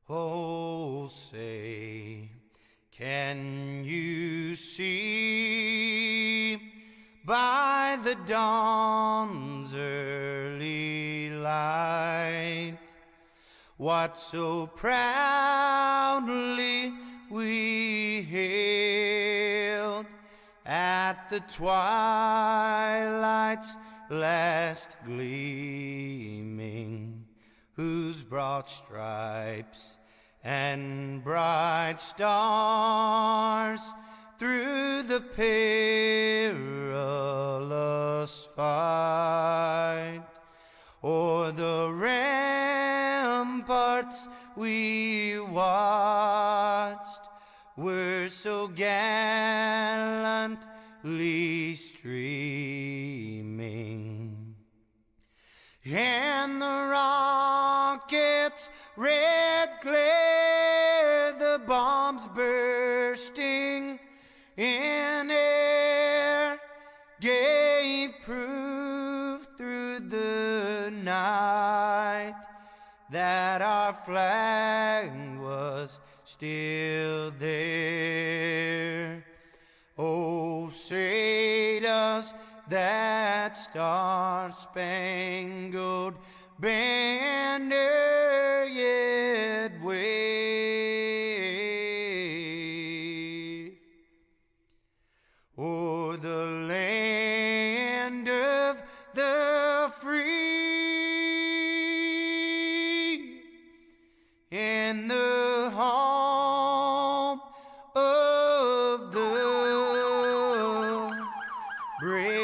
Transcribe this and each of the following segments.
Oh, say, can you see by the dawn's early light what so proudly we hailed at the twilight's last gleaming, whose broad stripes and bright stars through the perilous fight o'er the ramparts we watched were so gallantly streaming, and the rockets' red glare, the bombs bursting in air, gave proof through the night that our flag was still there. Oh, say does that star-spangled banner yet wave o'er the land of the free and the home of the brave.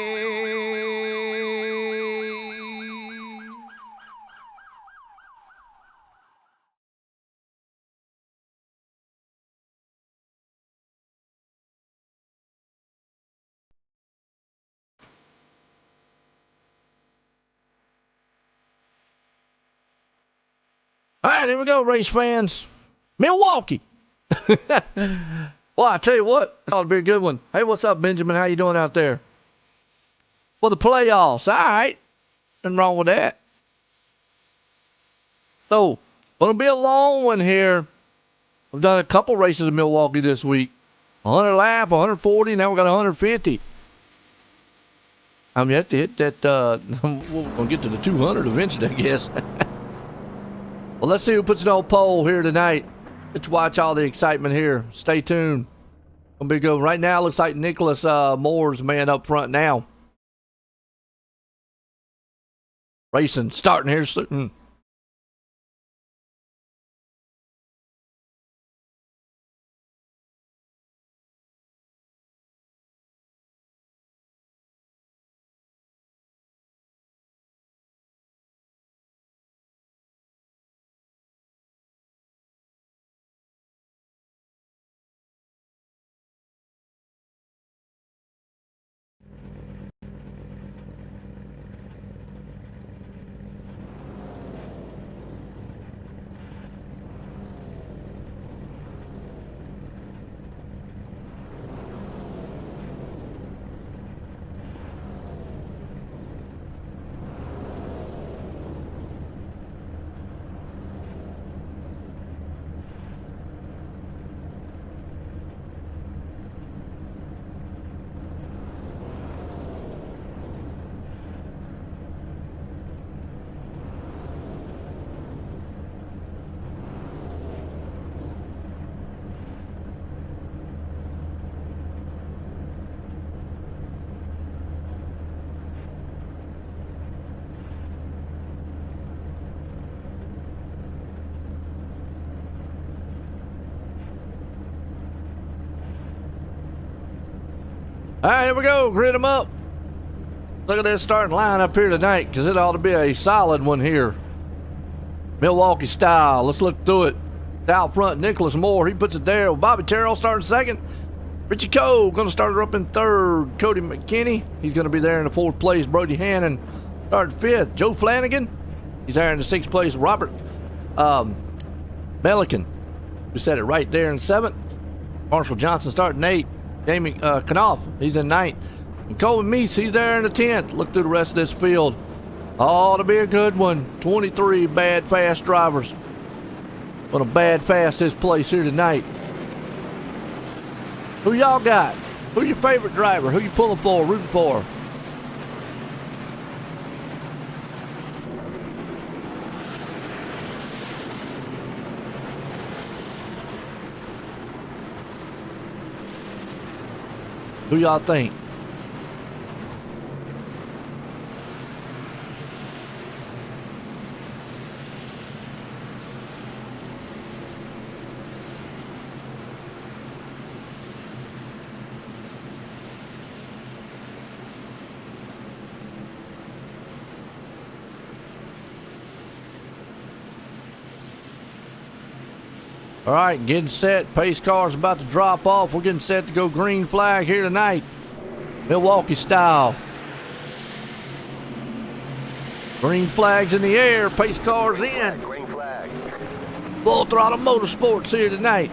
All right, here we go, race fans. Milwaukee. Well, I tell you what, it's ought to be a good one. Hey, what's up, Benjamin? How you doing out there? Well, the playoffs. All right. Nothing wrong with that. So, gonna be a long one here. We've done a couple races in Milwaukee this week. 100 lap, 140, now we got 150. I'm yet to hit that, we'll get to the 200 eventually, I guess. Well, let's see who puts an old poll here tonight. Let's watch all the excitement here. Stay tuned. Gonna be good. Right now, looks like Nicholas Moore's man up front now. Racing, starting here soon. All right, here we go. Grid them up. Look at this starting line up here tonight, because it ought to be a solid one here. Milwaukee style. Let's look through it. Out front, Nicholas Moore. He puts it there. Bobby Terrell starting second. Richie Cole going to start her up in third. Cody McKinney. He's going to be there in the fourth place. Brody Hannon starting fifth. Joe Flanagan. He's there in the sixth place. Robert Melican, who said it right there in seventh. Marshall Johnson starting eighth. Jamie Knopf, he's in ninth. And Coleman Meese, he's there in the 10th. Look through the rest of this field. Ought to be a good one. 23 bad, fast drivers. What a bad, fast this place here tonight. Who y'all got? Who your favorite driver? Who you pulling for, rooting for? Who y'all think? All right, getting set. Pace car's about to drop off. We're getting set to go green flag here tonight. Milwaukee style. Green flag's in the air. Pace car's in. Green flag. Full Throttle Motorsports here tonight.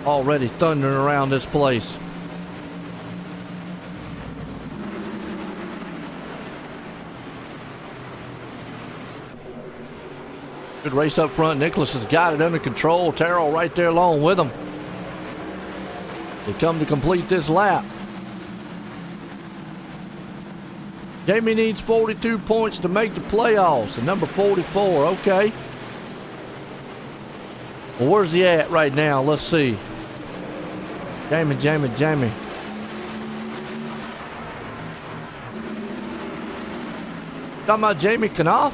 Already thundering around this place. Good race up front. Nicholas has got it under control. Terrell right there along with him. They come to complete this lap. Jamie needs 42 points to make the playoffs. And number 44, okay. Well, where's he at right now? Let's see. Jamie. Talking about Jamie Knopf?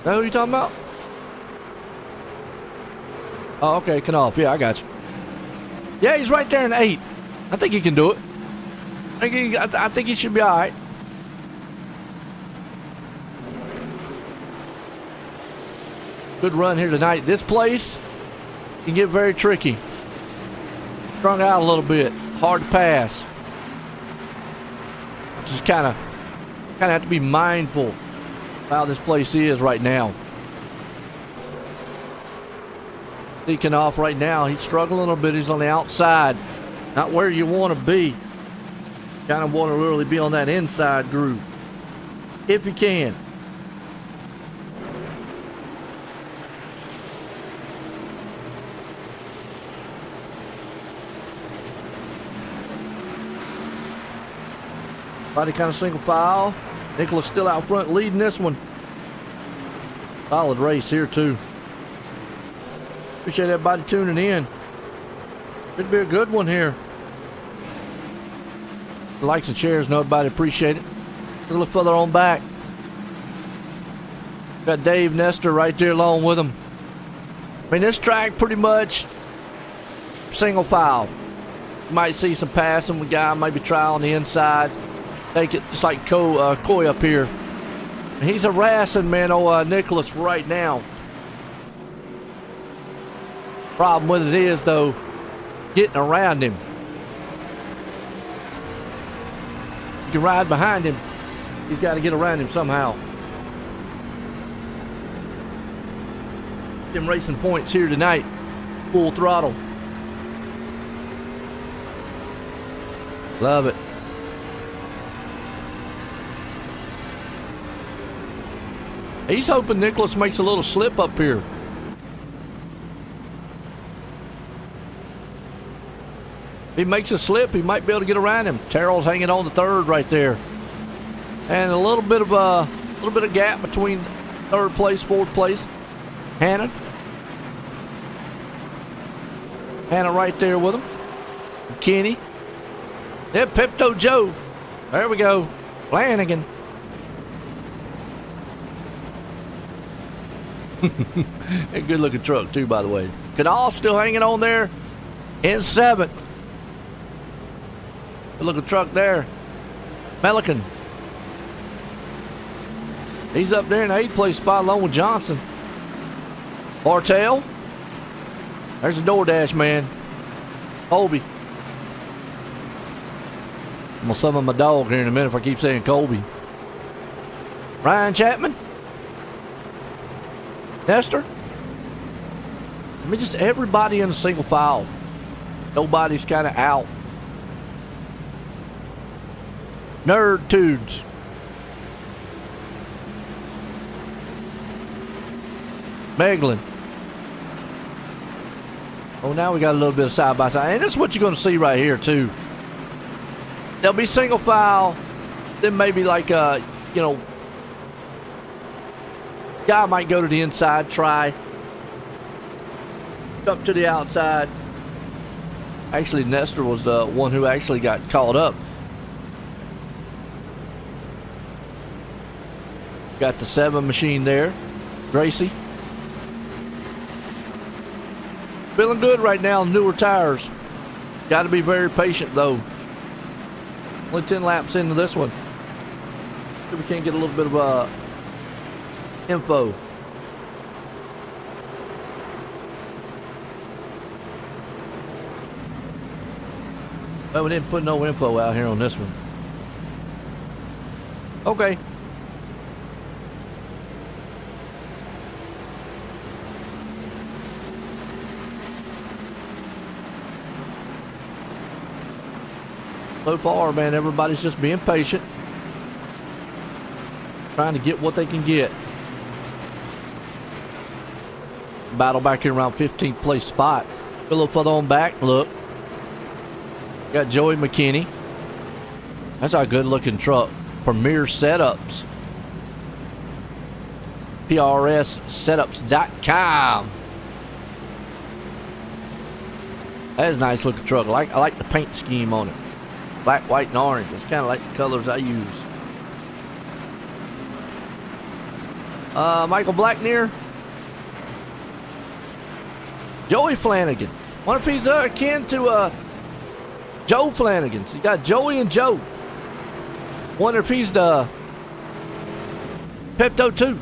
Know who you talking about? Oh, okay, Knopf. Yeah, I got you. Yeah, he's right there in 8. I think he can do it. I think he should be all right. Good run here tonight. This place can get very tricky. Strung out a little bit. Hard to pass. Just kind of have to be mindful of how this place is right now. Taking off right now. He's struggling a little bit. He's on the outside. Not where you want to be. Kind of want to really be on that inside groove. If you can. Body kind of single file. Nicholas still out front leading this one. Solid race here too. Appreciate everybody tuning in. Could be a good one here. The likes and shares, nobody appreciate it. A little further on back. Got Dave Nestor right there along with him. I mean, this track pretty much single file. You might see some passing with guy, maybe try on the inside. Take it just like Coy up here. He's harassing, man, Nicholas right now. Problem with it is, though, getting around him. You can ride behind him. He's got to get around him somehow. Them racing points here tonight. Full throttle. Love it. He's hoping Nicholas makes a little slip up here. If he makes a slip, he might be able to get around him. Terrell's hanging on the third right there. And a little bit of gap between third place, fourth place. Hannah right there with him. Kenny. Yeah, Pepto Joe. There we go. Flanagan. A good looking truck too, by the way. Cadal still hanging on there in 7th. Good looking truck there. Pelican. He's up there in the 8th place spot along with Johnson. Bartel. There's the DoorDash man. Colby. I'm gonna summon my dog here in a minute if I keep saying Colby. Ryan Chapman. Nestor. I mean, just everybody in a single file. Nobody's kind of out. Nerd Tudes. Meglin. Oh, now we got a little bit of side by side. And that's what you're going to see right here, too. There'll be single file. Then maybe like, you know, guy might go to the inside, try. Up to the outside. Actually, Nestor was the one who actually got caught up. Got the 7 machine there. Gracie. Feeling good right now, newer tires. Got to be very patient though. Only 10 laps into this one. See if we can't get a little bit of info. Well, we didn't put no info out here on this one. Okay. So far, man, everybody's just being patient. Trying to get what they can get. Battle back here around 15th place spot. A little further on back, look. Got Joey McKinney. That's a good looking truck. Premier Setups. PRSsetups.com. That is a nice looking truck. I like the paint scheme on it. Black, white, and orange. It's kind of like the colors I use. Michael Blacknear. Joey Flanagan. Wonder if he's akin to Joe Flanagan. So you got Joey and Joe. Wonder if he's the Pepto 2.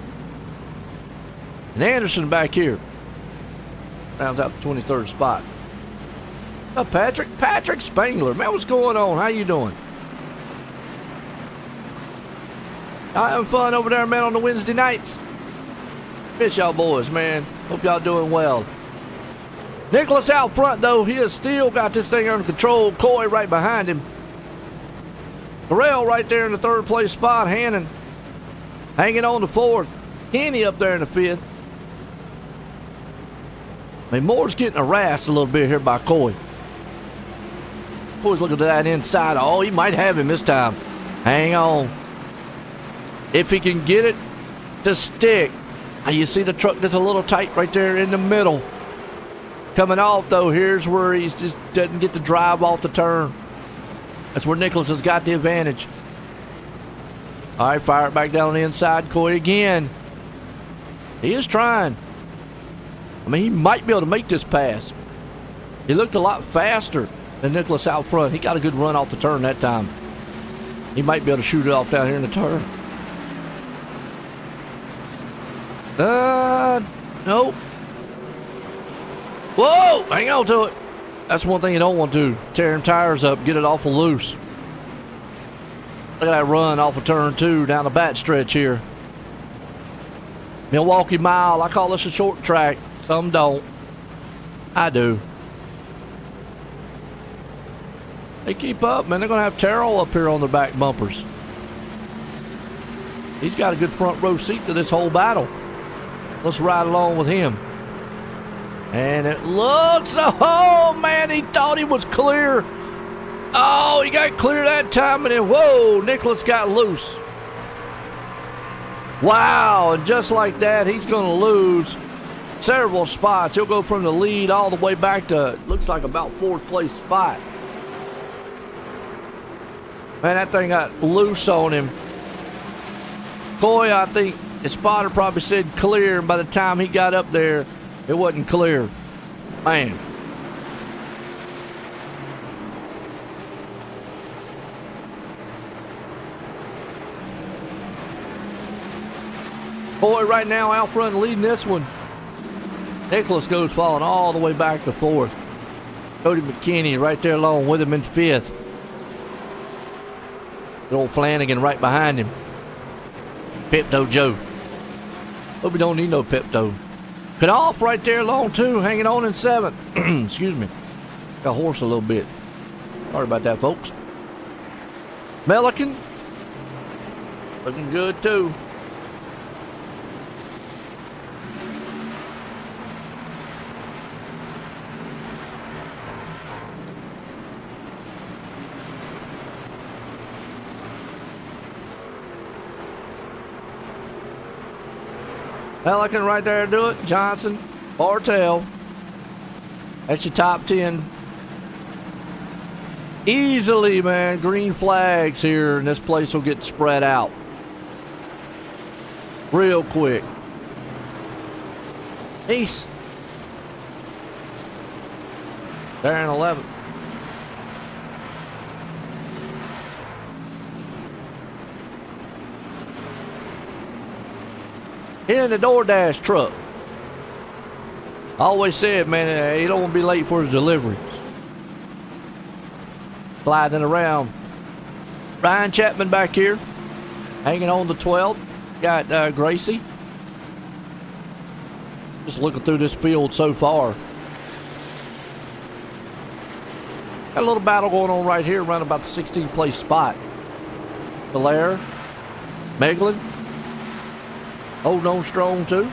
And Anderson back here. Rounds out the 23rd spot. Patrick Spangler. Man, what's going on? How you doing? Y'all having fun over there, man, on the Wednesday nights? Miss y'all boys, man. Hope y'all doing well. Nicholas out front, though. He has still got this thing under control. Coy right behind him. Terrell right there in the 3rd place spot. Hannon hanging on the 4th. Kenny up there in the 5th. I mean, Moore's getting harassed a little bit here by Coy. Coy's looking to that inside. Oh, he might have him this time. Hang on. If he can get it to stick. You see the truck gets a little tight right there in the middle. Coming off, though, here's where he just doesn't get the drive off the turn. That's where Nicholas has got the advantage. All right, fire it back down on the inside. Coy again. He is trying. I mean, he might be able to make this pass. He looked a lot faster than Nicholas out front. He got a good run off the turn that time. He might be able to shoot it off down here in the turn. Nope. Whoa, hang on to it. That's one thing you don't want to do. Tear them tires up, get it awful loose. Look at that run off of turn 2 down the back stretch here. Milwaukee Mile, I call this a short track. Some don't. I do. They keep up, man. They're going to have Terrell up here on their back bumpers. He's got a good front row seat to this whole battle. Let's ride along with him. And it looks, oh man, he thought he was clear. Oh, he got clear that time, and then, whoa, Nicholas got loose. Wow, and just like that, he's going to lose several spots. He'll go from the lead all the way back to, looks like about 4th place spot. Man, that thing got loose on him. Coy, I think his spotter probably said clear, and by the time he got up there, it wasn't clear. Man. Coy right now out front leading this one. Nicholas goes falling all the way back to fourth. Cody McKinney right there along with him in fifth. Good old Flanagan right behind him. Pepto Joe. Hope we don't need no Pepto. Cut off right there along too, hanging on in seventh. Excuse me. Got a horse a little bit. Sorry about that, folks. Melican. Looking good too. Pelican right there to do it. Johnson, Bartell. That's your top 10. Easily, man. Green flags here, and this place will get spread out real quick. Ace. There in 11. In the DoorDash truck. I always said, man, he don't want to be late for his deliveries. Sliding around. Ryan Chapman back here. Hanging on the 12th. Got Gracie. Just looking through this field so far. Got a little battle going on right here around about the 16th place spot. Belair. Meglin. Holding on strong too.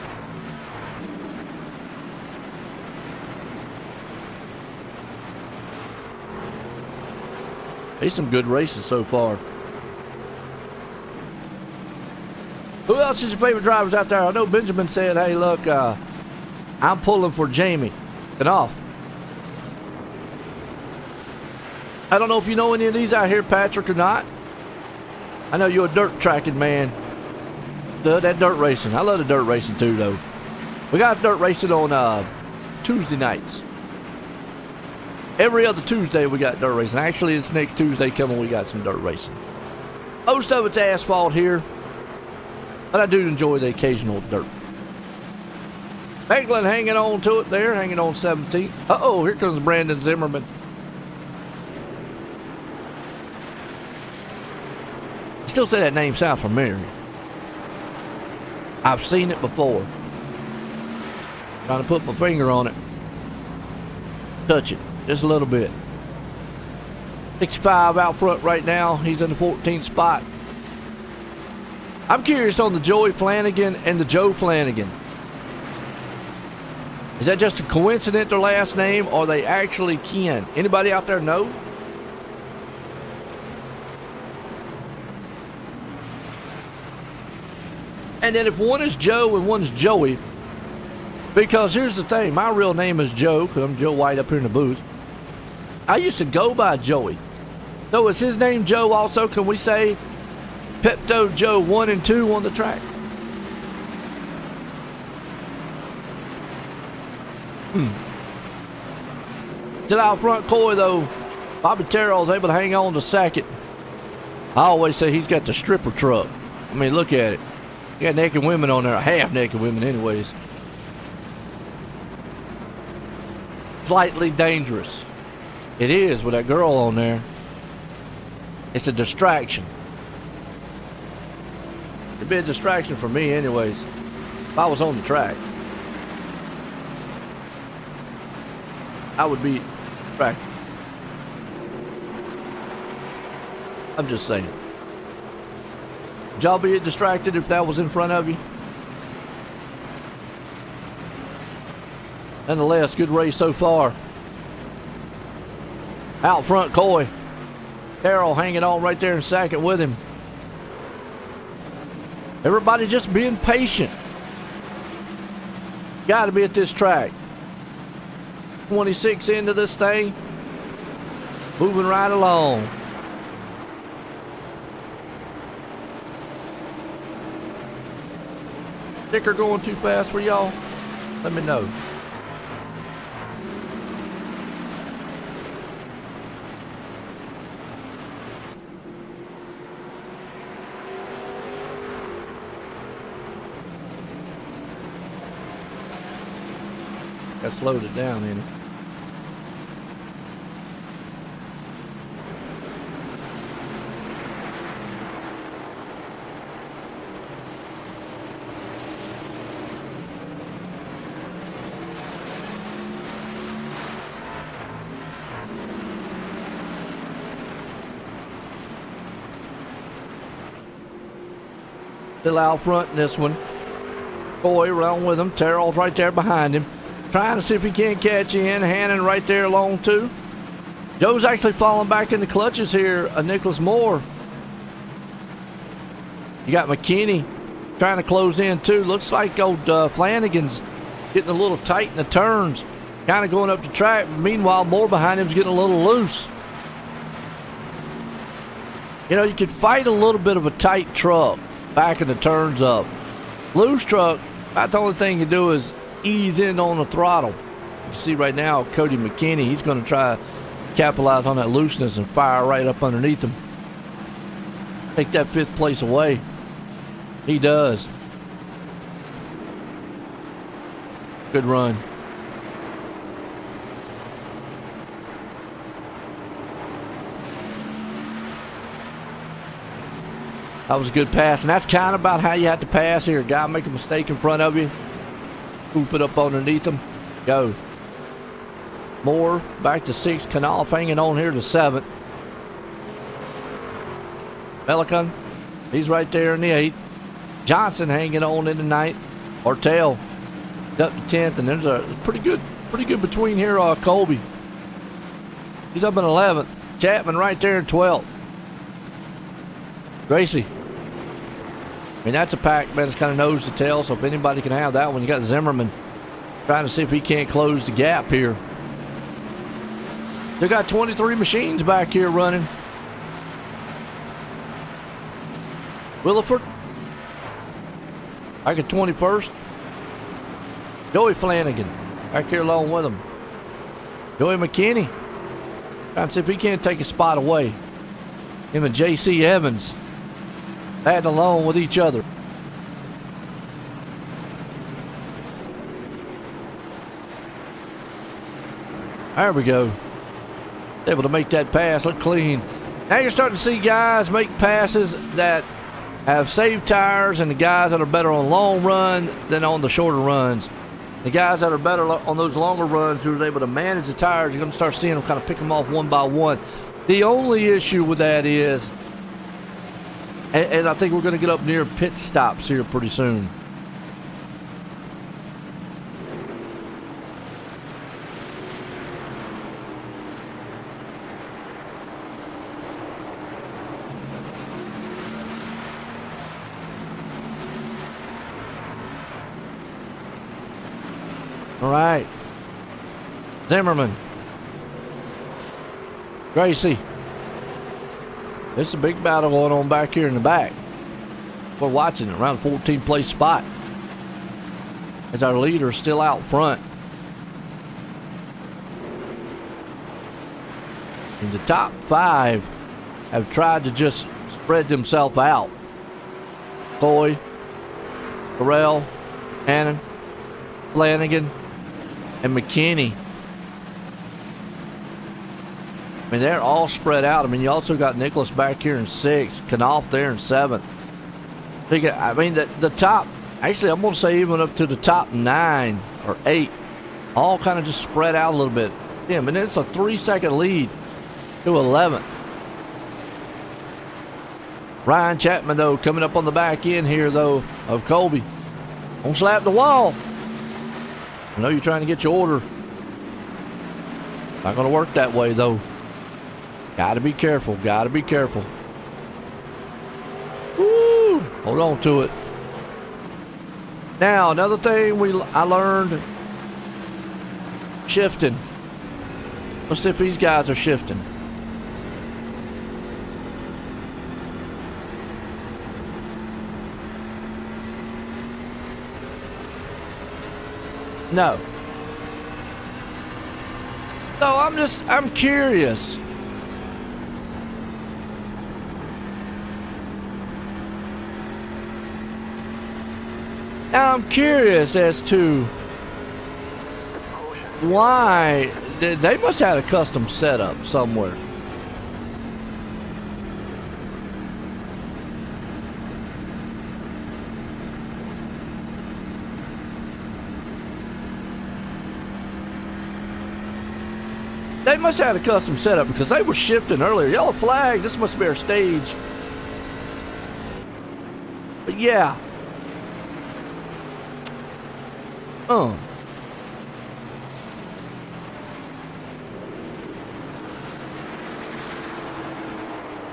There's some good races so far. Who else is your favorite drivers out there? I know Benjamin said, hey, look, I'm pulling for Jamie. Get off. I don't know if you know any of these out here, Patrick, or not. I know you're a dirt tracking man. That dirt racing. I love the dirt racing too, though. We got dirt racing on Tuesday nights. Every other Tuesday we got dirt racing. Actually, it's next Tuesday coming. We got some dirt racing. Most of it's asphalt here, but I do enjoy the occasional dirt. Meglin hanging on to it there, hanging on 17. Uh-oh, here comes Brandon Zimmerman. Still say that name sounds familiar. I've seen it before. Trying to put my finger on it. Touch it just a little bit. 65 out front right now. He's in the 14th spot. I'm curious on the Joey Flanagan and the Joe Flanagan. Is that just a coincidence, their last name, or they actually kin? Anybody out there know? And then if one is Joe and one's Joey, because here's the thing, my real name is Joe, because I'm Joe White up here in the booth. I used to go by Joey. So is his name Joe also? Can we say Pepto Joe 1 and 2 on the track? Still out front, Coy, though. Bobby Terrell's able to hang on to second. I always say he's got the stripper truck. I mean, look at it. You got naked women on there, half naked women anyways. Slightly dangerous. It is with that girl on there. It's a distraction. It'd be a distraction for me anyways, if I was on the track. I would be distracted. I'm just saying. Would y'all be distracted if that was in front of you? Nonetheless, good race so far. Out front, Coy. Carroll hanging on right there in second with him. Everybody just being patient. Got to be at this track. 26 into this thing. Moving right along. Sticker going too fast for y'all? Let me know. I slowed it down in it. Still out front in this one. Boy around with him. Terrell's right there behind him. Trying to see if he can't catch in. Hannon right there along too. Joe's actually falling back in the clutches here. Nicholas Moore. You got McKinney trying to close in too. Looks like old Flanagan's getting a little tight in the turns. Kind of going up the track. Meanwhile, Moore behind him's getting a little loose. You know, you could fight a little bit of a tight truck backing the turns up. Loose truck, about the only thing you do is ease in on the throttle. You see right now, Cody McKinney, he's going to try to capitalize on that looseness and fire right up underneath him. Take that 5th place away. He does. Good run. That was a good pass, and that's kind of about how you have to pass here. A guy make a mistake in front of you, swoop it up underneath him, go. Moore back to 6th. Knopf hanging on here to 7th. Pelican, he's right there in the 8th. Johnson hanging on in the 9th. Ortel up to 10th, and there's a pretty good between here. Colby, he's up in 11th. Chapman right there in 12th. Gracie. I mean, that's a pack, man. It's kind of nose to tail, so if anybody can have that one, you got Zimmerman trying to see if he can't close the gap here. They got 23 machines back here running. Williford back at 21st. Joey Flanagan back here along with him. Joey McKinney trying to see if he can't take a spot away. Him and J.C. Evans batting along with each other. There we go. Able to make that pass look clean. Now you're starting to see guys make passes that have saved tires, and the guys that are better on long run than on the shorter runs. The guys that are better on those longer runs, who are able to manage the tires, you're going to start seeing them kind of pick them off one by one. The only issue with that is, and I think we're going to get up near pit stops here pretty soon. All right. Zimmerman. Gracie. This is a big battle going on back here in the back. We're watching it around the 14th place spot, as our leader is still out front. And the top 5 have tried to just spread themselves out. Coy, Terrell, Hannon, Flanagan, and McKinney. I mean, they're all spread out. I mean, you also got Nicholas back here in 6th, Knopf there in 7th. I mean, the top, actually, I'm going to say even up to the top 9 or 8, all kind of just spread out a little bit. Yeah, but it's a 3-second lead to 11th. Ryan Chapman, though, coming up on the back end here, though, of Colby. Don't slap the wall. I know you're trying to get your order. Not going to work that way, though. Got to be careful. Got to be careful. Woo! Hold on to it. Now, another thing I learned, shifting. Let's see if these guys are shifting. No. So I'm curious. Now I'm curious as to why they must have had a custom setup somewhere. They must have had a custom setup because they were shifting earlier. Yellow flag, this must be our stage. But yeah.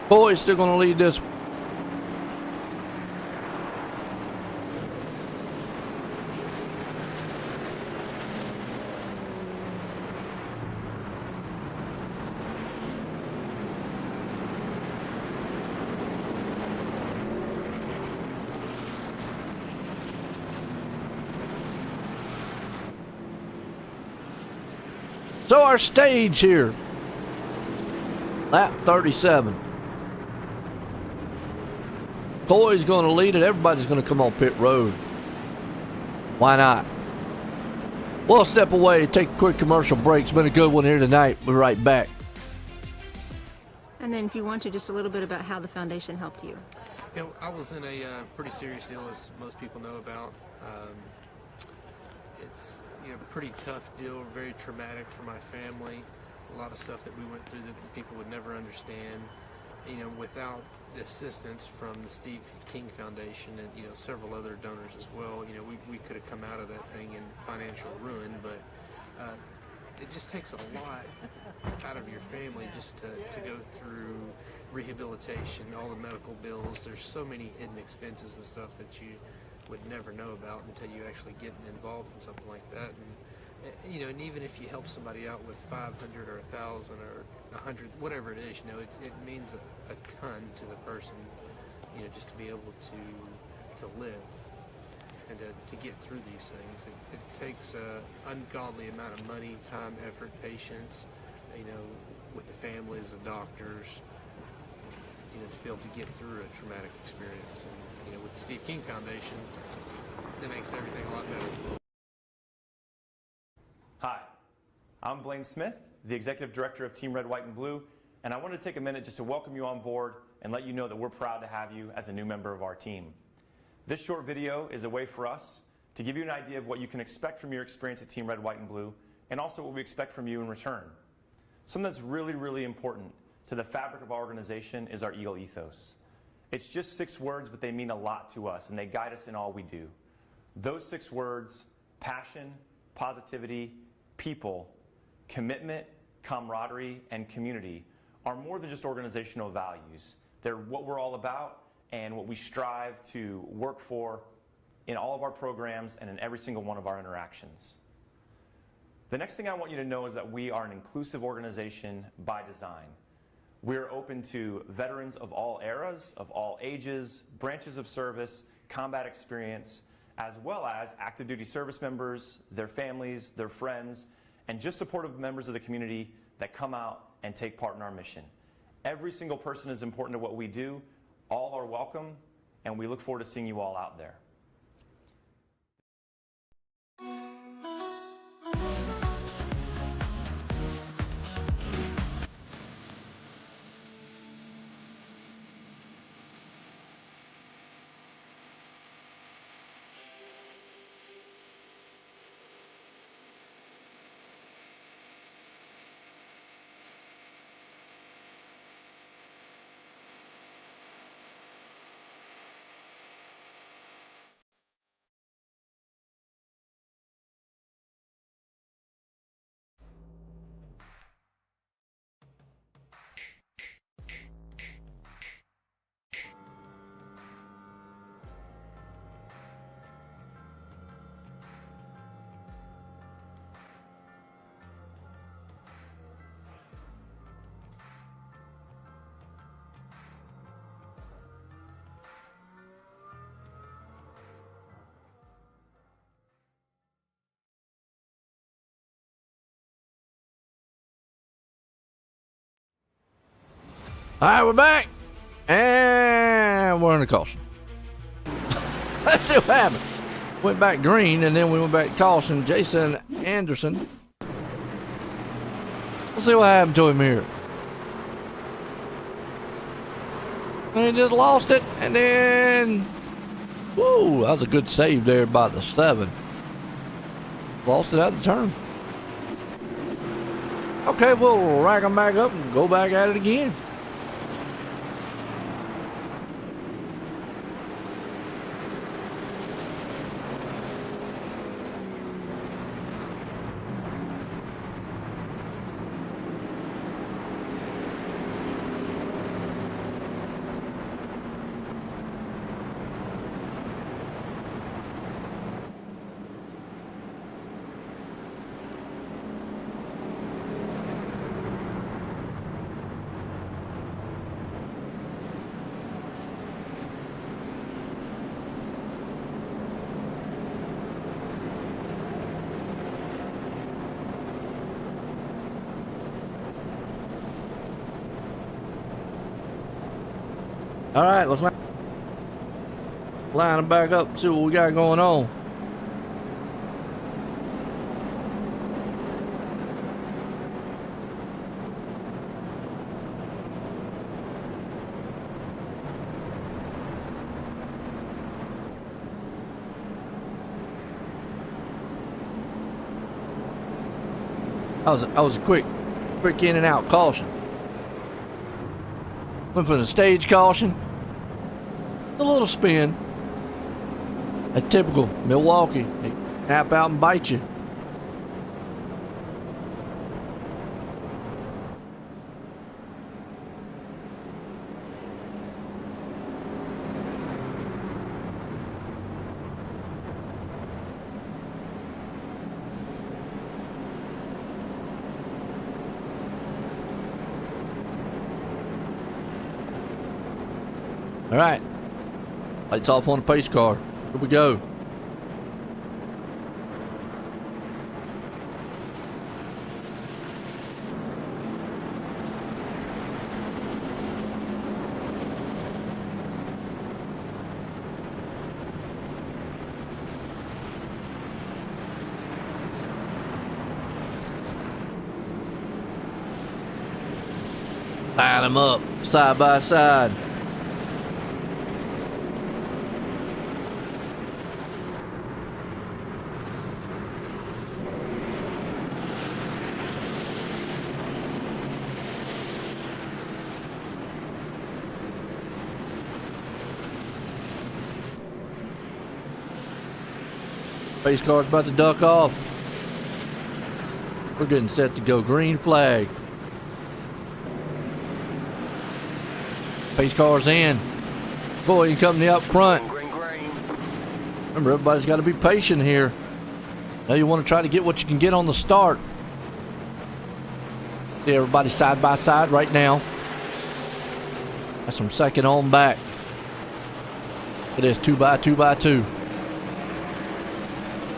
Boy's still gonna lead this. So our stage here, lap 37. Coy's going to lead it. Everybody's going to come on pit road. Why not? We'll step away, take a quick commercial break. It's been a good one here tonight. We'll be right back. And then if you want to, just a little bit about how the foundation helped you. You know, I was in a pretty serious deal, as most people know about. It's a pretty tough deal, very traumatic for my family. A lot of stuff that we went through that people would never understand. Without the assistance from the Steve King Foundation and several other donors as well, we could have come out of that thing in financial ruin. But it just takes a lot out of your family just to go through rehabilitation, all the medical bills. There's so many hidden expenses and stuff that you would never know about until you actually get involved in something like that. And even if you help somebody out with 500 or 1,000 or 100, whatever it is, it means a ton to the person, just to be able to live and to get through these things. It takes an ungodly amount of money, time, effort, patience, with the families, the doctors, to be able to get through a traumatic experience. And, with the Steve King Foundation, that makes everything a lot better. Hi, I'm Blaine Smith, the Executive Director of Team Red, White, and Blue, and I wanted to take a minute just to welcome you on board and let you know that we're proud to have you as a new member of our team. This short video is a way for us to give you an idea of what you can expect from your experience at Team Red, White, and Blue, and also what we expect from you in return. Something that's really, really important to the fabric of our organization is our Eagle ethos. It's just 6 words, but they mean a lot to us, and they guide us in all we do. Those 6 words: passion, positivity, people, commitment, camaraderie, and community are more than just organizational values. They're what we're all about and what we strive to work for in all of our programs and in every single one of our interactions. The next thing I want you to know is that we are an inclusive organization by design. We're open to veterans of all eras, of all ages, branches of service, combat experience, as well as active duty service members, their families, their friends, and just supportive members of the community that come out and take part in our mission. Every single person is important to what we do. All are welcome, and we look forward to seeing you all out there. All right, we're back. And we're in the caution. Let's see what happened. Went back green, and then we went back caution. Jason Anderson. Let's see what happened to him here. And he just lost it, and then... Whoa, that was a good save there by the 7. Lost it out of the turn. Okay, we'll rack them back up and go back at it again. All right, let's line them back up and see what we got going on. I was a quick in and out caution. Went for the stage caution. A little spin. That's typical Milwaukee. They snap out and bite you. All right, lights off on the pace car. Here we go. Line them up side by side. Pace car's about to duck off. We're getting set to go green flag. Pace car's in. Boy, you come up front. Remember, everybody's got to be patient here. Now you want to try to get what you can get on the start. See everybody side by side right now. That's from second on back. It is 2 by 2 by 2.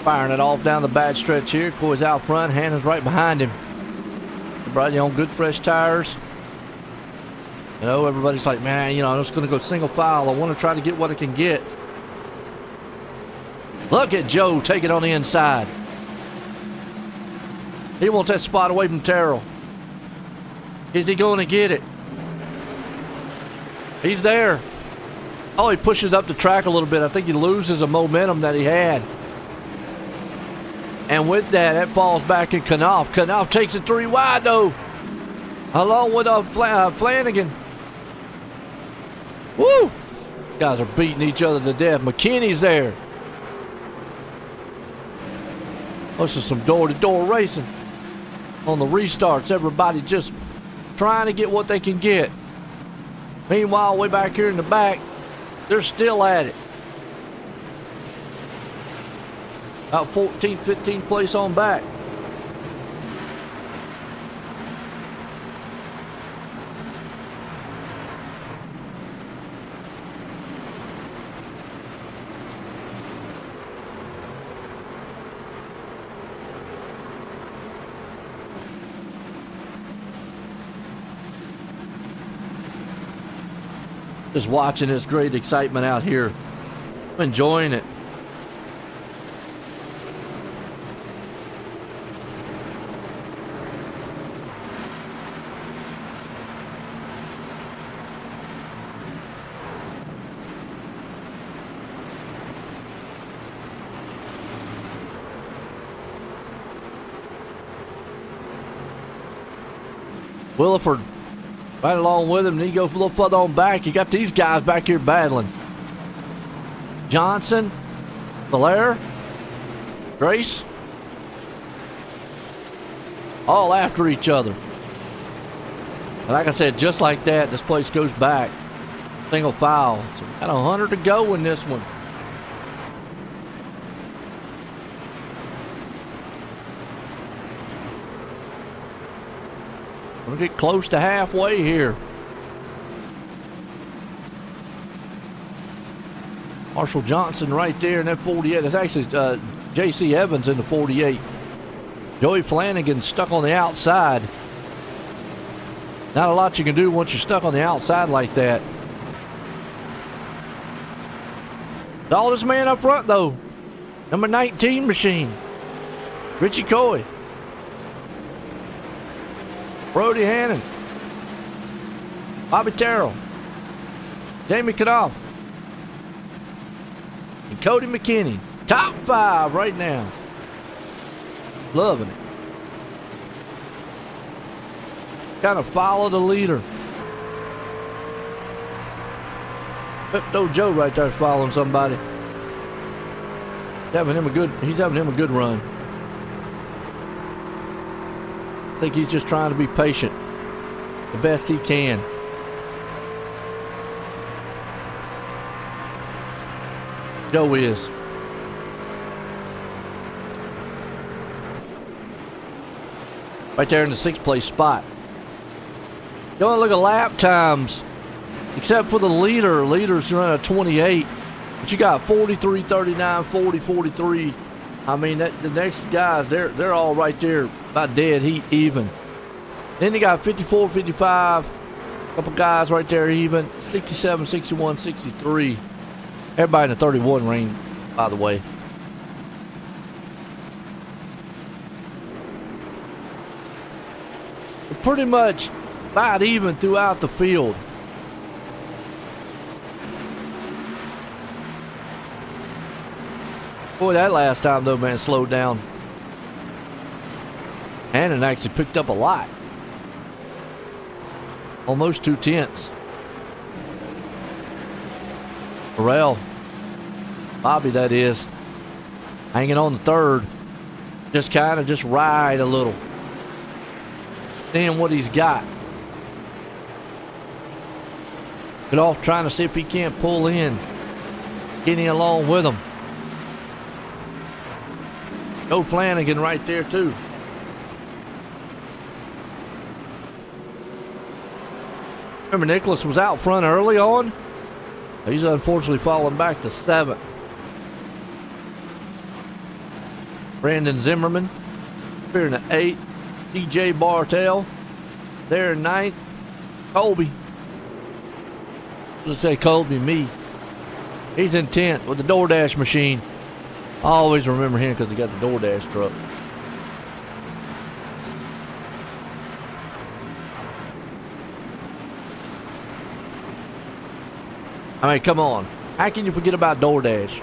Firing it off down the bad stretch here. Coy's out front, Hannah's right behind him. Everybody on good fresh tires. You know, everybody's like, man, you know, I'm just going to go single file. I want to try to get what I can get. Look at Joe take it on the inside. He wants that spot away from Terrell. Is he going to get it? He's there. Oh, he pushes up the track a little bit. I think he loses the momentum that he had. And with that, it falls back in Knopf. Knopf takes it 3 wide, though. Along with Flanagan. Woo! Guys are beating each other to death. McKinney's there. This is some door-to-door racing. On the restarts, everybody just trying to get what they can get. Meanwhile, way back here in the back, they're still at it. About 14th, 15th place on back. Just watching this great excitement out here. I'm enjoying it. Williford right along with him. Then you go a little further on back. You got these guys back here battling. Johnson, Valera, Grace, all after each other. And like I said, just like that, this place goes back. Single file. So got 100 to go in this one. We'll get close to halfway here. Marshall Johnson right there in that 48. That's actually J.C. Evans in the 48. Joey Flanagan stuck on the outside. Not a lot you can do once you're stuck on the outside like that. All this man up front, though. Number 19 machine. Richie Coy. Brody Hannon. Bobby Terrell. Jamie Knopf. And Cody McKinney. Top 5 right now. Loving it. Kind of follow the leader. Pepto Joe right there following somebody. He's having him a good run. I think he's just trying to be patient the best he can. Joe is. Right there in the 6th place spot. You want to look at lap times, except for the leader. Leader's running a 28, but you got 43, 39, 40, 43. I mean, the next guys, they're all right there about dead heat even. Then you got 54, 55, a couple guys right there even, 67, 61, 63. Everybody in the 31 range, by the way. Pretty much about even throughout the field. Boy, that last time though, man, slowed down. Hannon actually picked up a lot. Almost 2/10. Burrell, Bobby that is, hanging on the 3rd. Just kind of just ride a little. Seeing what he's got. Get off trying to see if he can't pull in. Getting along with him. Joe Flanagan right there too. Remember Nicholas was out front early on. He's unfortunately fallen back to 7th. Brandon Zimmerman here in the 8th. DJ Bartell there in 9th. Colby. Let's say Colby, me. He's in 10th with the DoorDash machine. I always remember him because he got the DoorDash truck. I mean, come on. How can you forget about DoorDash?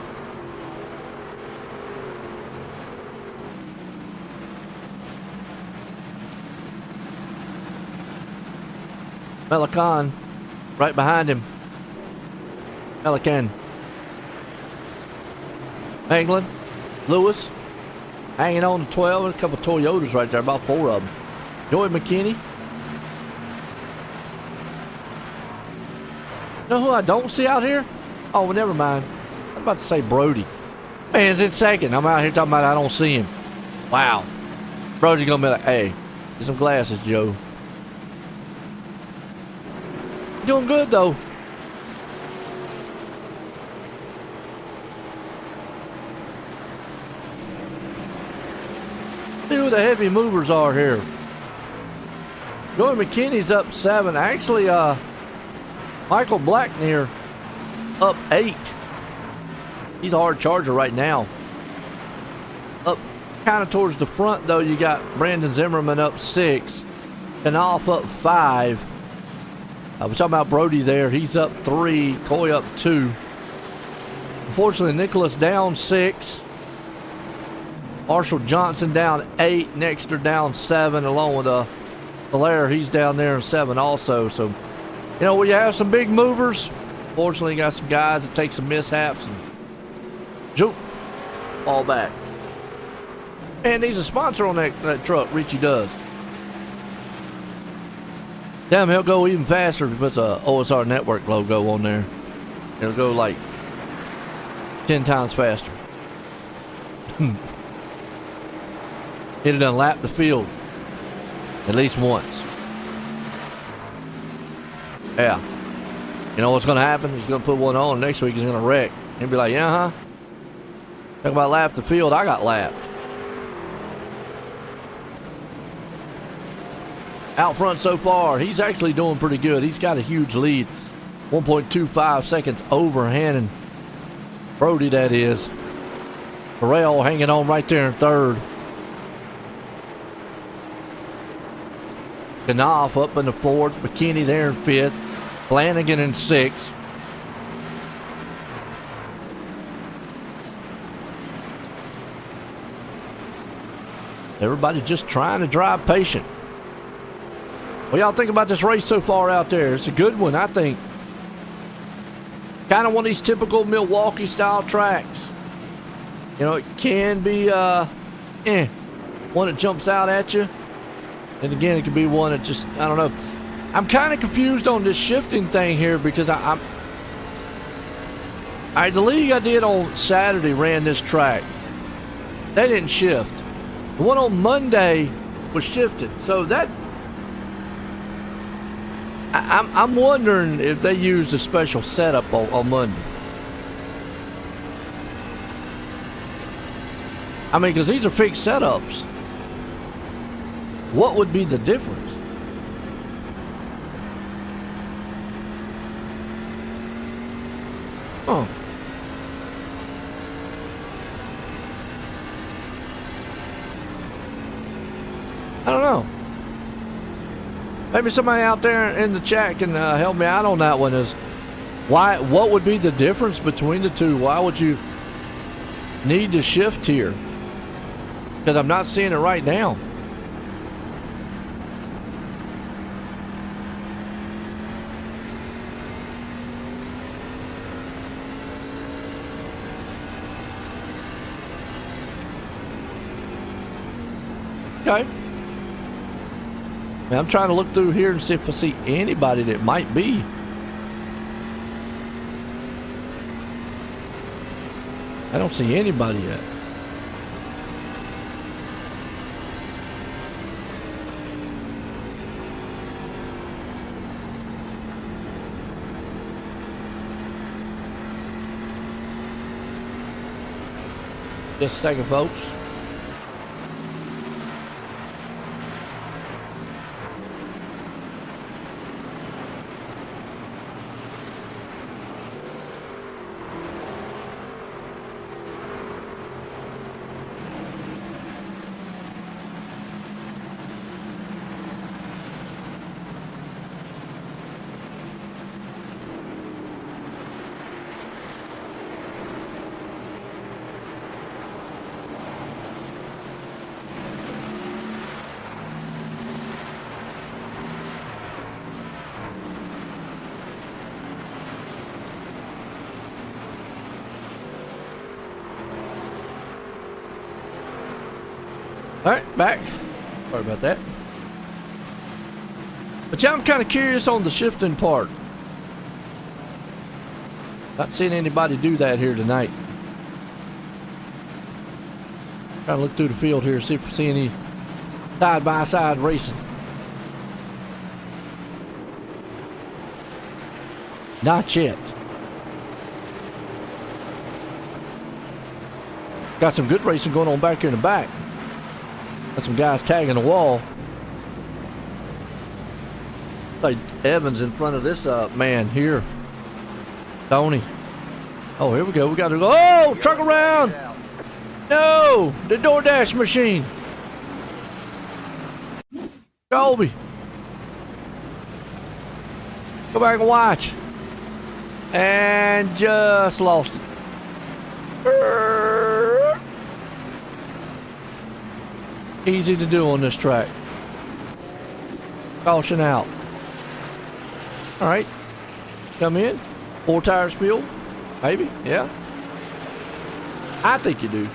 Melican right behind him. Melican. England. Lewis. Hanging on to 12. And a couple of Toyotas right there. About 4 of them. Joey McKinney. You know who I don't see out here? Oh, well, never mind. I was about to say Brody. Man's in 2nd. I'm out here talking about I don't see him. Wow. Brody's going to be like, hey, get some glasses, Joe. Doing good though. See who the heavy movers are here. Joey McKinney's up 7. Actually, Michael Blacknear up 8. He's a hard charger right now. Up kind of towards the front, though, you got Brandon Zimmerman up 6. Knopf up 5. We're talking about Brody there. He's up 3. Coy up 2. Unfortunately, Nicholas down 6. Marshall Johnson down 8. Nexter down 7, along with Hilaire. He's down there in 7 also. So, you know, when you have some big movers, fortunately, you got some guys that take some mishaps and jump, fall back. And he's a sponsor on that truck, Richie does. Damn, he'll go even faster if he puts a OSR Network logo on there. It'll go like 10 times faster. He'd have done lap the field at least once. Yeah. You know what's going to happen? He's going to put one on. Next week he's going to wreck. He'll be like, yeah, huh? Talk about lap the field. I got lapped. Out front so far, he's actually doing pretty good. He's got a huge lead. 1.25 seconds over Hannon. Brody, that is. Burrell hanging on right there in 3rd. Knopf up in the 4th. McKinney there in 5th. Flanagan in 6th. Everybody just trying to drive patient. What y'all think about this race so far out there? It's a good one, I think. Kind of one of these typical Milwaukee style tracks. You know, it can be one that jumps out at you. And again, it could be one that just, I don't know. I'm kind of confused on this shifting thing here because the league I did on Saturday ran this track. They didn't shift. The one on Monday was shifted. So that, I'm wondering if they used a special setup on Monday. I mean, because these are fixed setups. What would be the difference? Oh. I don't know. Maybe somebody out there in the chat can help me out on that one. Is what would be the difference between the two? Why would you need to shift here? Because I'm not seeing it right now. Okay. I'm trying to look through here and see if I see anybody that might be. I don't see anybody yet. Just a second, folks. All right, back. Sorry about that. But yeah, I'm kind of curious on the shifting part. Not seeing anybody do that here tonight. Trying to look through the field here, see if we see any side-by-side racing. Not yet. Got some good racing going on back here in the back. Got some guys tagging the wall. Like Evans in front of this man here. Tony. Oh, here we go. We got to go. Oh, truck around. No, the DoorDash machine. Colby. Go back and watch. And just lost it. Easy to do on this track. Caution out. All right. Come in. 4 tires fuel. Maybe. Yeah. I think you do.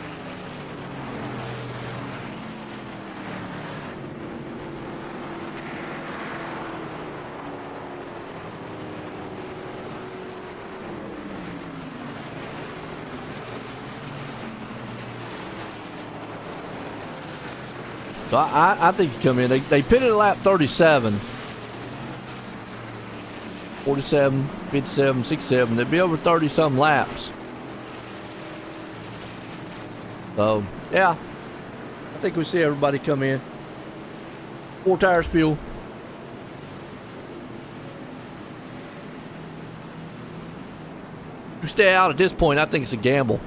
So I think you come in. They pitted at lap 37. 47, 57, 67. They'd be over 30-some laps. So, yeah. I think we see everybody come in. 4 tires fuel. You stay out at this point, I think it's a gamble.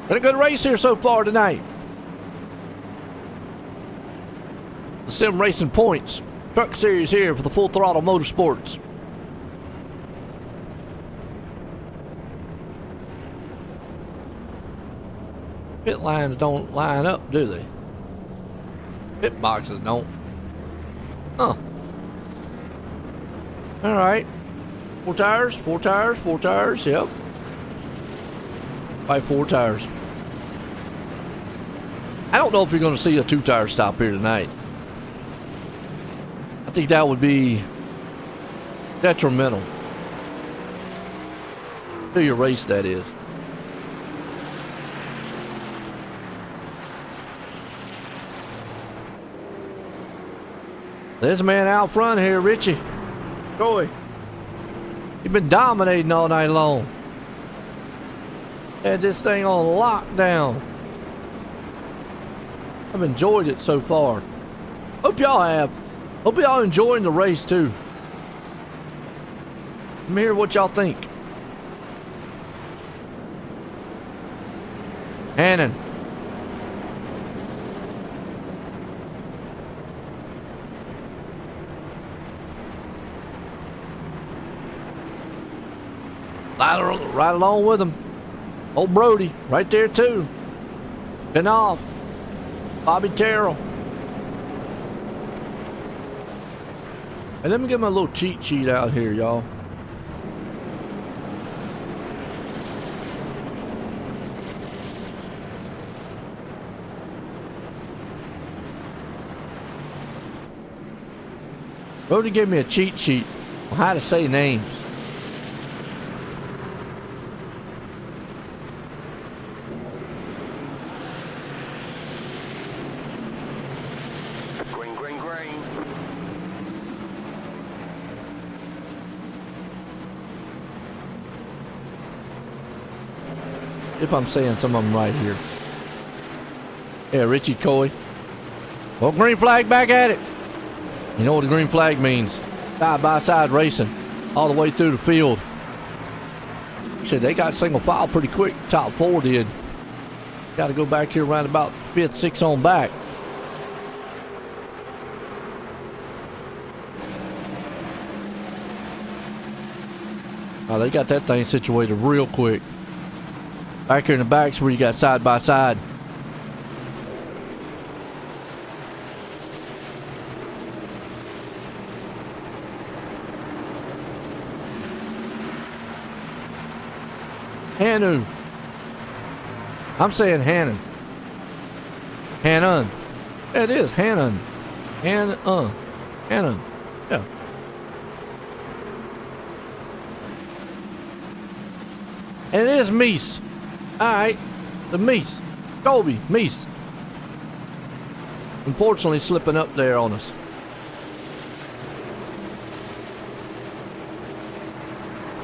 Been a good race here so far tonight. The Sim Racing Points Truck Series here for the Full Throttle Motorsports. Pit lines don't line up, do they? Pit boxes don't. Huh. All right. 4 tires, 4 tires, 4 tires. Yep. By 4 tires. I don't know if you're going to see a 2-tire stop here tonight. I think that would be detrimental to your race, that is. This man out front here, Richie. Joey. He's been dominating all night long. Had this thing on lockdown. I've enjoyed it so far. Hope y'all have. Hope y'all enjoying the race too. Let me hear what y'all think. Hannon. Right along with him. Old Brody, right there too. Been off. Bobby Terrell. And let me get my little cheat sheet out here, y'all. Brody gave me a cheat sheet on how to say names. If I'm saying some of them right here. Yeah, Richie Coy. Well, green flag back at it. You know what the green flag means. Side-by-side racing all the way through the field. Shit, they got single file pretty quick. Top 4 did. Got to go back here around about 5th, 6th on back. Oh, they got that thing situated real quick. Back here in the back's where you got side by side. Hanu. I'm saying Hannon. Hannon. Yeah, it is Hannon. Hannon. Hannon. Yeah. And it is Meese. Alright, the Meese. Colby, Meese. Unfortunately slipping up there on us.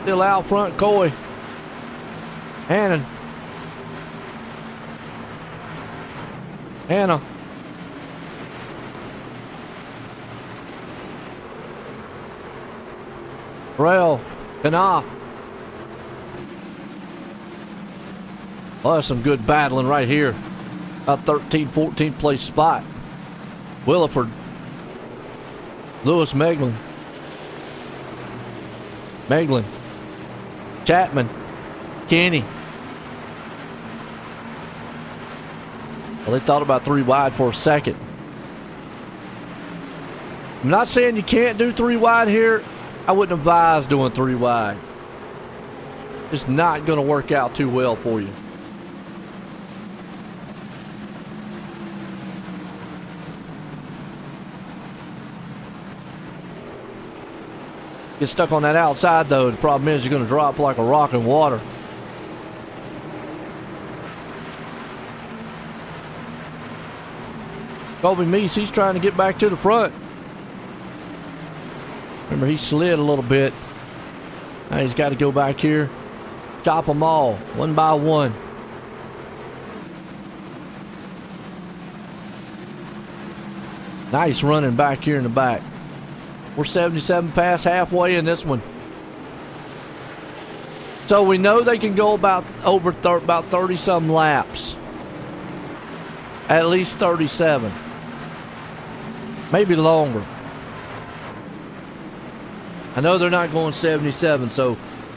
Still out front, Coy. Hannon. Hannah. Rail. Knopf. Oh, that's some good battling right here. About 13th, 14th place spot. Williford. Lewis Meglin. Meglin. Chapman. Kenny. Well, they thought about 3 wide for a second. I'm not saying you can't do 3 wide here. I wouldn't advise doing 3 wide. It's not going to work out too well for you. Get stuck on that outside though. The problem is you're going to drop like a rock in water. Colby Meese, he's trying to get back to the front. Remember, he slid a little bit. Now he's got to go back here. Chop them all, one by one. Nice running back here in the back. We're 77 past halfway in this one. So we know they can go about 30-some laps. At least 37. Maybe longer. I know they're not going 77, so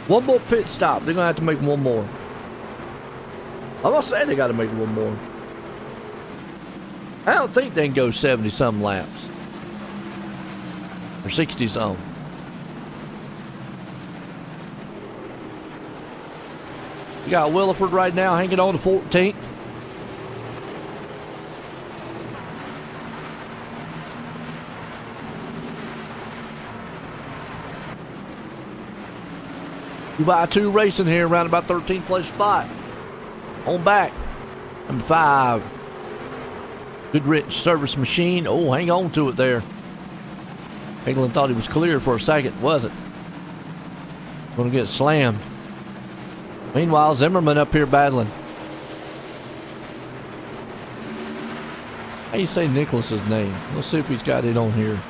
one more pit stop. They're going to have to make one more. I'm going to say they got to make one more. I don't think they can go 70-some laps. Or 60-some. You got Williford right now hanging on to 14th. U-2 racing here around about 13th place spot. On back. Number 5. Goodrich Service Machine. Oh, hang on to it there. England thought he was clear for a second. Wasn't. Going to get slammed. Meanwhile, Zimmerman up here battling. How do you say Nicholas's name? Let's see if he's got it on here.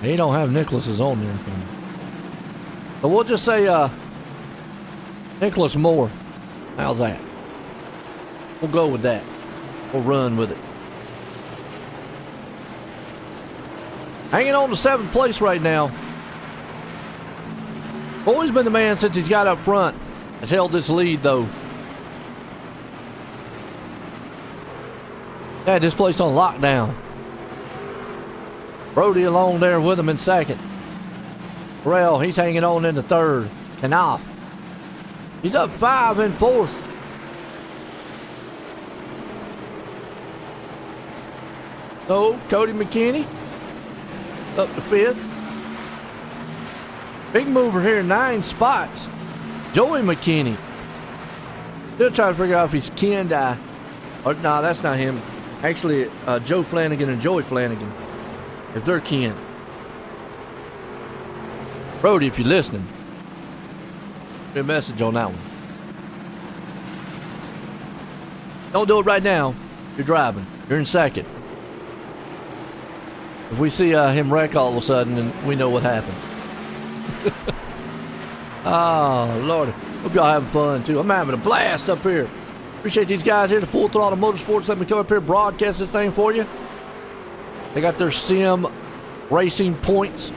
He don't have Nicholas's on there. So we'll just say Nicholas Moore. How's that? We'll go with that. We'll run with it. Hanging on to 7th place right now. Always been the man since he's got up front. Has held this lead though. Had this place on lockdown. Brody along there with him in 2nd. Burrell, he's hanging on in the 3rd. Knopf. He's up 5 in 4th. So, Cody McKinney up to 5th. Big mover here, 9 spots. Joey McKinney. Still trying to figure out if he's kin to, or no, that's not him. Actually, Joe Flanagan and Joey Flanagan. If they're kin. Brody, if you're listening, give me a message on that one. Don't do it right now. You're driving. You're in 2nd. If we see him wreck all of a sudden, then we know what happened. Oh, Lord. Hope y'all having fun, too. I'm having a blast up here. Appreciate these guys here at Full Throttle Motorsports. Let me come up here and broadcast this thing for you. They got their sim racing points.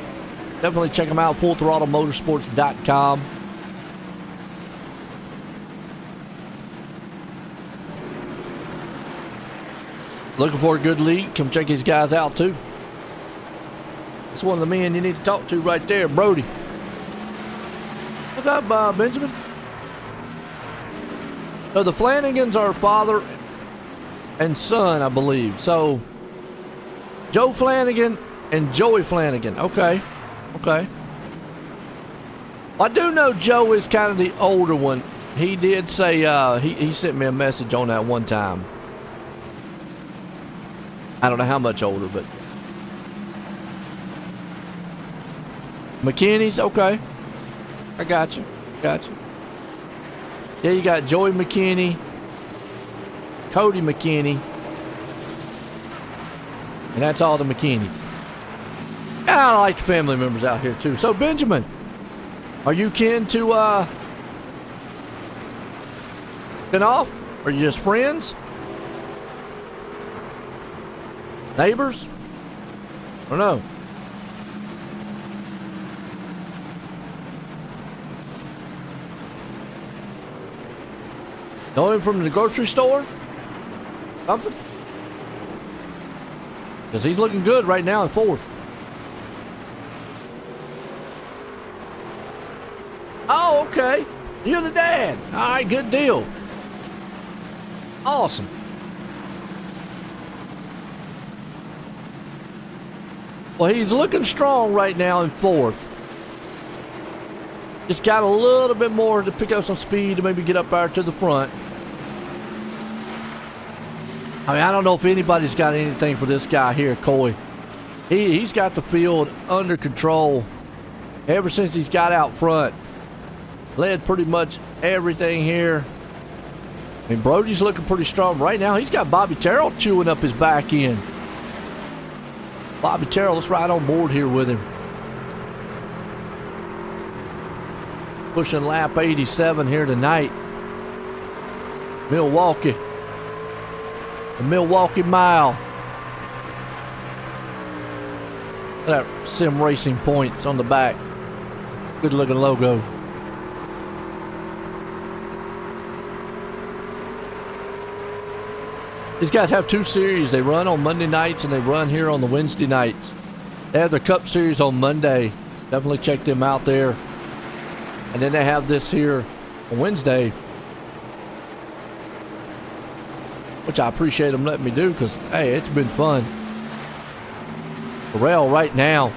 Definitely check them out, fullthrottlemotorsports.com. Looking for a good lead? Come check these guys out, too. That's one of the men you need to talk to right there, Brody. What's up, Benjamin? So the Flanagans are father and son, I believe. So Joe Flanagan and Joey Flanagan. Okay. Okay. I do know Joe is kind of the older one. He did say, he sent me a message on that one time. I don't know how much older, but McKinney's, okay. I got you. Got you. Yeah, you got Joey McKinney, Cody McKinney, and that's all the McKinneys. Yeah, I like the family members out here too. So Benjamin, are you kin to off? Are you just friends? Neighbors? I don't know. Know him from the grocery store? Something? Because he's looking good right now in fourth. Oh, okay. You're the dad. All right, good deal. Awesome. Well, he's looking strong right now in fourth. Just got a little bit more to pick up some speed to maybe get up there to the front. I mean, I don't know if anybody's got anything for this guy here, Coy. He's got the field under control ever since he's got out front. Led pretty much everything here. I mean, Brody's looking pretty strong. Right now, he's got Bobby Terrell chewing up his back end. Bobby Terrell, let's ride on board here with him. Pushing lap 87 here tonight. Milwaukee. The Milwaukee Mile. That Sim Racing points on the back. Good looking logo. These guys have two series. They run on Monday nights and they run here on the Wednesday nights. They have their Cup Series on Monday. Definitely check them out there. And then they have this here on Wednesday, which I appreciate them letting me do because, hey, it's been fun. Terrell right now,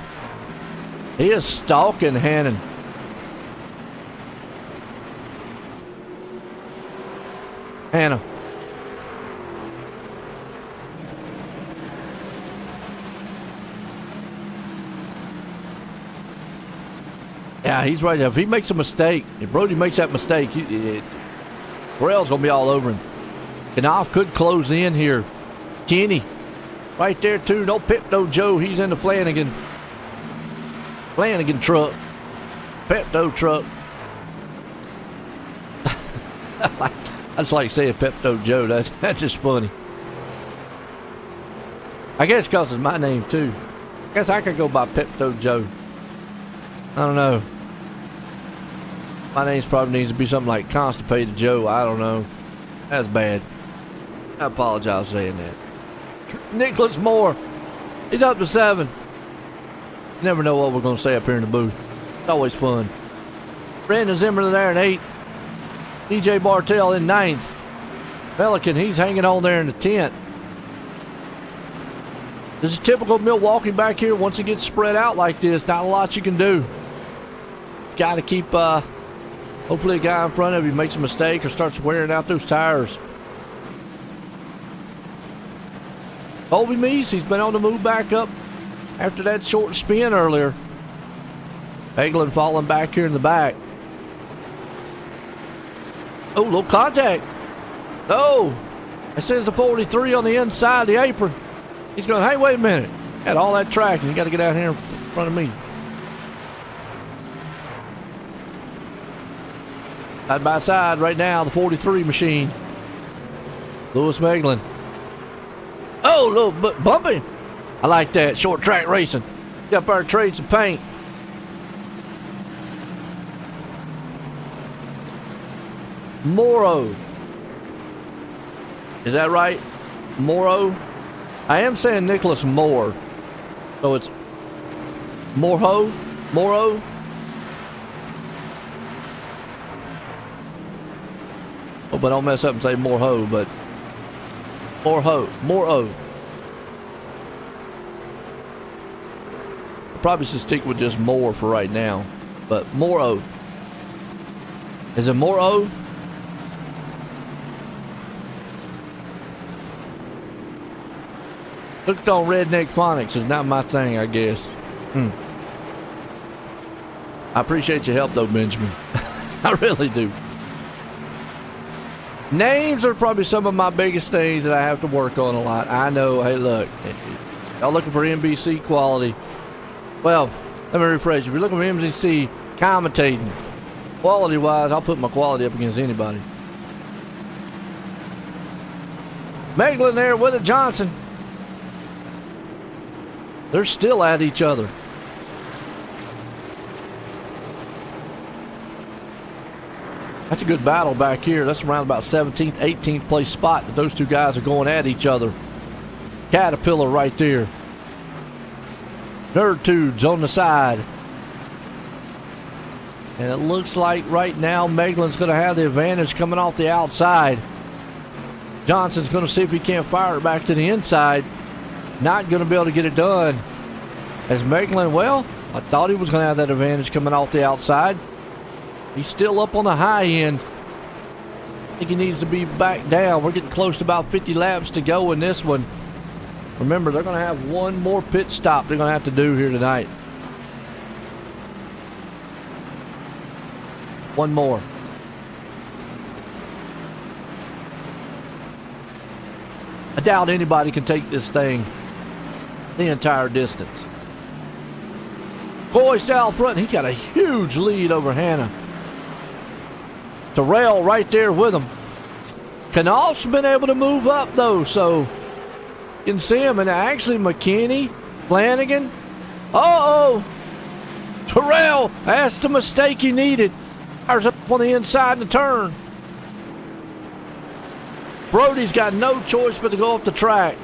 he is stalking Hannon. Hannah. Yeah, he's right there. If he makes a mistake, if Brody makes that mistake, Terrell's going to be all over him. Knopf could close in here. Kenny, right there too. No Pepto Joe. He's in the Flanagan truck. Pepto truck. I just like saying Pepto Joe. That's just funny. I guess because it's my name too. I guess I could go by Pepto Joe. I don't know. My name's probably needs to be something like Constipated Joe. I don't know. That's bad. I apologize for saying that. Nicholas Moore. He's up to 7. You never know what we're going to say up here in the booth. It's always fun. Brandon Zimmerman there in 8th. DJ Bartell in 9th. Pelican, he's hanging on there in the 10th. This is typical Milwaukee back here. Once it gets spread out like this, not a lot you can do. Got to keep, hopefully a guy in front of you makes a mistake or starts wearing out those tires. Colby Meese, he's been on the move back up after that short spin earlier. Hagelin falling back here in the back. Oh, little contact. Oh, it says the 43 on the inside of the apron. He's going, hey, wait a minute. Had all that track and you got to get out here in front of me. Side by side right now, the 43 machine. Lewis Meglin. Oh, a little bit bumpy. I like that. Short track racing. Get up there and trade some paint. Morrow. Is that right? Morrow? I am saying Nicholas Moore. So it's Morrow? Morrow? Oh, but don't mess up and say Morho, but Morho. Morrow. I probably should stick with just Moore for right now. But Morrow. Is it Morrow? Looked on Redneck Phonics is not my thing, I guess. I appreciate your help, though, Benjamin. I really do. Names are probably some of my biggest things that I have to work on a lot. I know. Hey, look. Y'all looking for NBC quality. Well, let me rephrase. If you're looking for NBC commentating, quality-wise, I'll put my quality up against anybody. Meglin there with it, Johnson. They're still at each other. That's a good battle back here. That's around about 17th, 18th place spot that those two guys are going at each other. Caterpillar right there. Nerd Tudes on the side. And it looks like right now Meglin's going to have the advantage coming off the outside. Johnson's going to see if he can't fire it back to the inside. Not going to be able to get it done. As Meglin, well, I thought he was going to have that advantage coming off the outside. He's still up on the high end. I think he needs to be back down. We're getting close to about 50 laps to go in this one. Remember, they're going to have one more pit stop they're going to have to do here tonight. One more. I doubt anybody can take this thing the entire distance. Boyce out front. He's got a huge lead over Hannah. Throttle right there with him. Knopf's been able to move up, though, so you can see him. And actually, McKinney, Flanagan. Uh-oh. Throttle, that's the mistake he needed. Fires up on the inside of the turn. Brody's got no choice but to go up the track.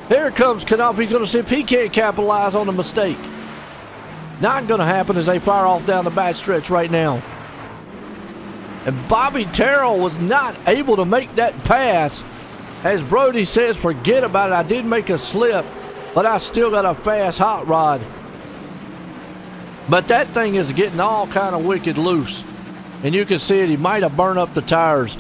Here comes Knopf. He's going to see if he can't capitalize on the mistake. Not going to happen as they fire off down the back stretch right now. And Bobby Terrell was not able to make that pass. As Brody says, forget about it. I did make a slip, but I still got a fast hot rod. But that thing is getting all kind of wicked loose. And you can see it. He might have burned up the tires.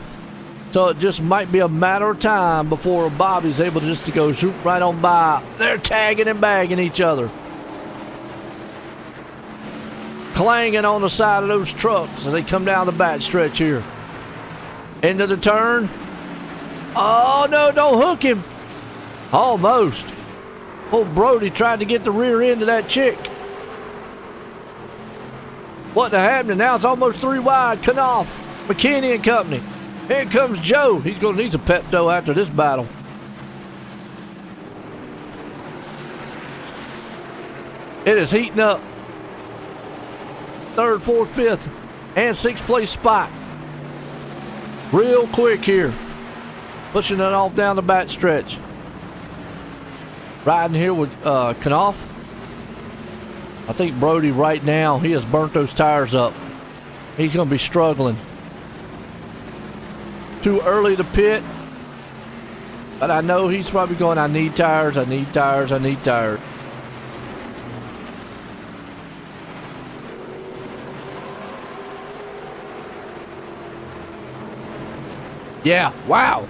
So it just might be a matter of time before Bobby's able just to go shoot right on by. They're tagging and bagging each other. Clanging on the side of those trucks as they come down the back stretch here. Into the turn. Oh, no, don't hook him. Almost. Old Brody tried to get the rear end of that chick. What happened? Now it's almost 3 wide. Knopf, McKinney and company. Here comes Joe. He's going to need some Pepto after this battle. It is heating up. 3rd, 4th, 5th, and 6th place spot. Real quick here. Pushing it off down the back stretch. Riding here with Knopf. I think Brody right now, he has burnt those tires up. He's going to be struggling. Too early to pit. But I know he's probably going, I need tires, I need tires, I need tires. Yeah, wow.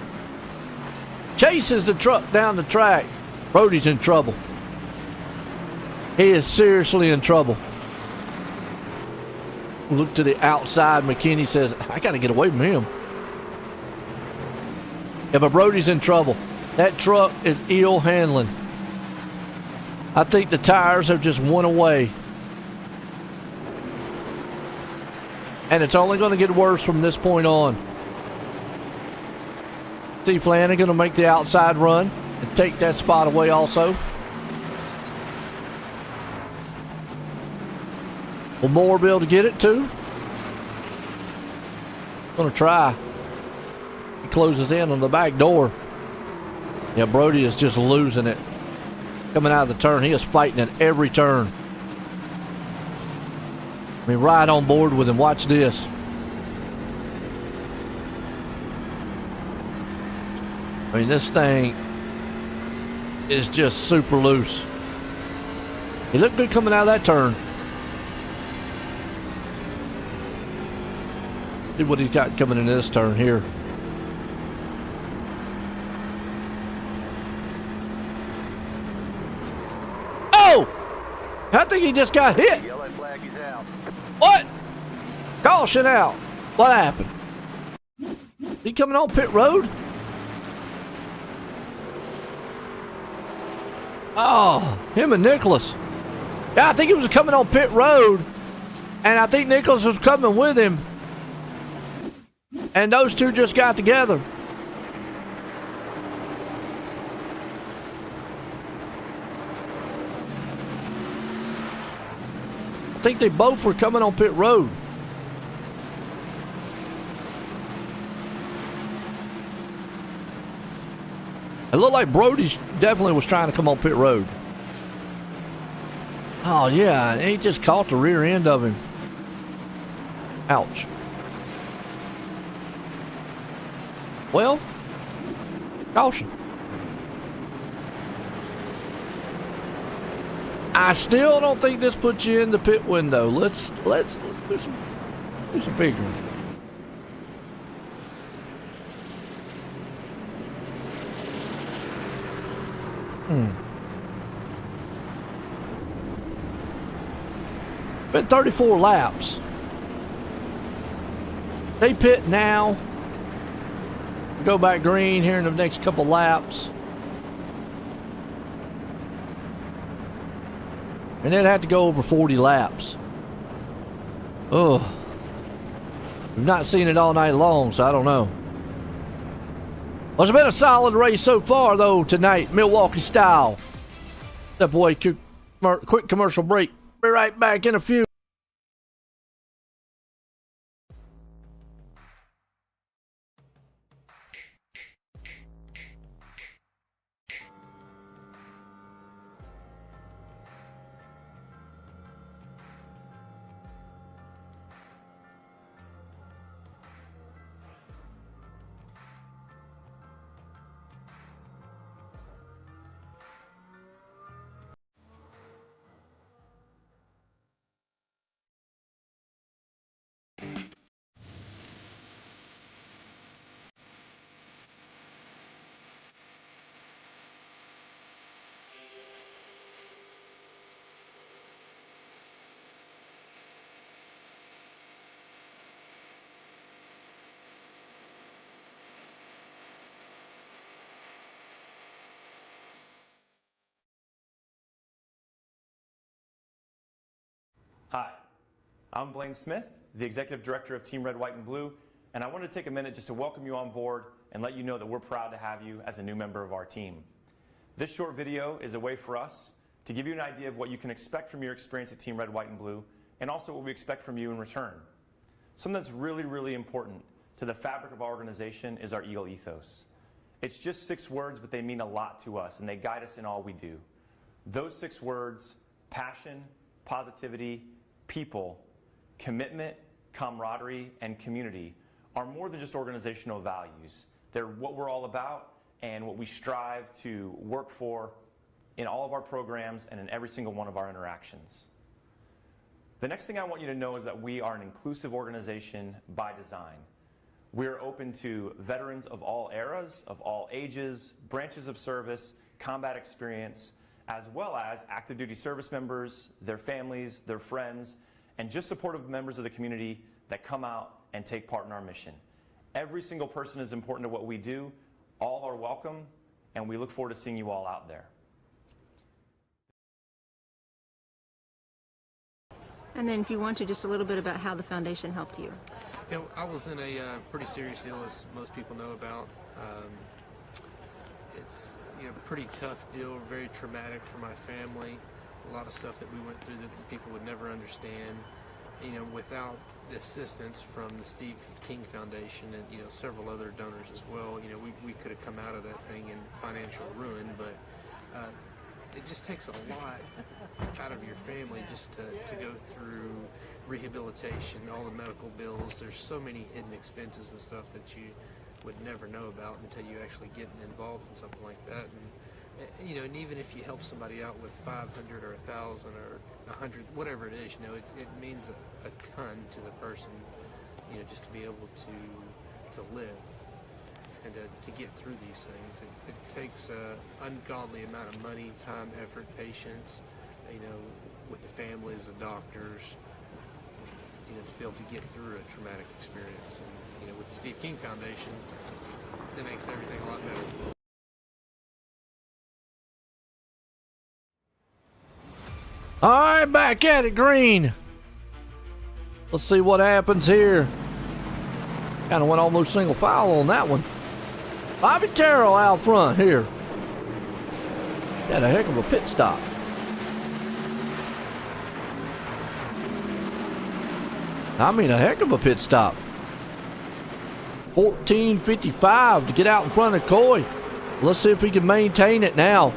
Chases the truck down the track. Brody's in trouble. He is seriously in trouble. Look to the outside. McKinney says, I got to get away from him. Yeah, but Brody's in trouble. That truck is ill handling. I think the tires have just went away. And it's only going to get worse from this point on. Steve Flanagan will make the outside run and take that spot away also. Will Moore be able to get it too? Gonna try. He closes in on the back door. Yeah, Brody is just losing it. Coming out of the turn, he is fighting at every turn. I mean, right on board with him. Watch this. I mean, this thing is just super loose. He looked good coming out of that turn. See what he's got coming in this turn here. Oh! I think he just got hit. Yellow flag is out. What? Caution out. What happened? He coming on pit road? Oh, him and Nicholas. Yeah, I think he was coming on pit road, and I think Nicholas was coming with him, and those two just got together. I think they both were coming on pit road. It looked like Brody definitely was trying to come on pit road. Oh, yeah, and he just caught the rear end of him. Ouch. Well, caution. I still don't think this puts you in the pit window. Let's do some figuring. Been 34 laps. They pit now. Go back green here in the next couple laps. And then have to go over 40 laps. Oh. We've not seen it all night long, so I don't know. Well, it's been a solid race so far, though, tonight, Milwaukee style. Step away, quick commercial break. Be right back in a few. Hi, I'm Blaine Smith, the Executive Director of Team Red, White, and Blue, and I wanted to take a minute just to welcome you on board and let you know that we're proud to have you as a new member of our team. This short video is a way for us to give you an idea of what you can expect from your experience at Team Red, White, and Blue, and also what we expect from you in return. Something that's really, really important to the fabric of our organization is our Eagle ethos. It's just 6 words, but they mean a lot to us, and they guide us in all we do. Those 6 words: passion, positivity, people, commitment, camaraderie, and community are more than just organizational values. They're what we're all about and what we strive to work for in all of our programs and in every single one of our interactions. The next thing I want you to know is that we are an inclusive organization by design. We're open to veterans of all eras, of all ages, branches of service, combat experience, as well as active duty service members, their families, their friends, and just supportive members of the community that come out and take part in our mission. Every single person is important to what we do. All are welcome, and we look forward to seeing you all out there. And then if you want to, just a little bit about how the foundation helped you. You know, I was in a pretty serious deal, as most people know about. It's pretty tough deal, very traumatic for my family. A lot of stuff that we went through that people would never understand. Without the assistance from the Steve King Foundation and several other donors as well, we could have come out of that thing in financial ruin. But it just takes a lot out of your family just to go through rehabilitation, all the medical bills. There's so many hidden expenses and stuff that you would never know about until you actually get involved in something like that. And even if you help somebody out with 500 or 1,000 or 100, whatever it is, it means a ton to the person, just to be able to live and to get through these things. It takes an ungodly amount of money, time, effort, patience, with the families, the doctors, to be able to get through a traumatic experience. And, with the Steve King Foundation, that makes everything a lot better. All right, back at it, Green. Let's see what happens here. Kind of went almost single file on that one. Bobby Terrell out front here. Had a heck of a pit stop. I mean, a heck of a pit stop. 14:55 to get out in front of Coy. Let's see if he can maintain it now.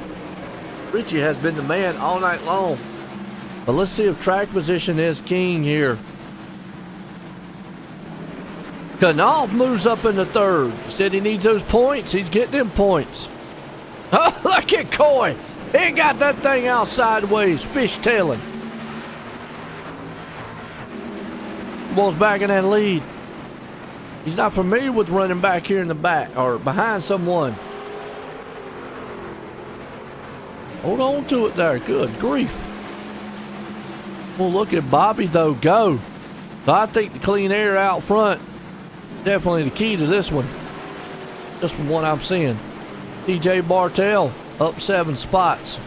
Richie has been the man all night long. But let's see if track position is king here. Knopf moves up in the third. He said he needs those points. He's getting them points. Oh, look at Coy. He got that thing out sideways, fishtailing. Ball's back in that lead. He's not familiar with running back here in the back or behind someone. Hold on to it there. Good grief. Well, look at Bobby, though, go. So I think the clean air out front, definitely the key to this one. Just from what I'm seeing. DJ Bartell up 7 spots.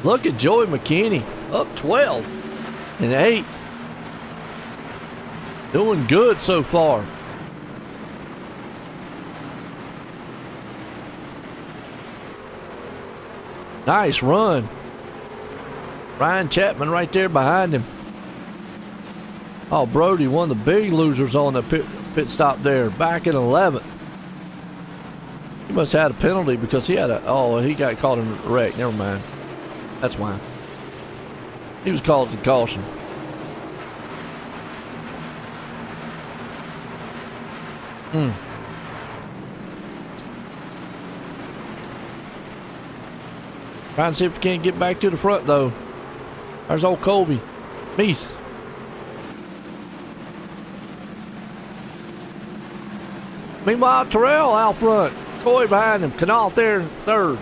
Look at Joey McKinney up 12 and 8. Doing good so far. Nice run. Ryan Chapman right there behind him. Oh, Brody, one of the big losers on the pit stop there, back in 11th. He must have had a penalty because he had he got caught in a wreck. Never mind. That's why. He was called to caution. Trying to see if we can't get back to the front, though. There's old Colby. Meese. Meanwhile, Terrell out front. Coy behind him. Knopf there in third.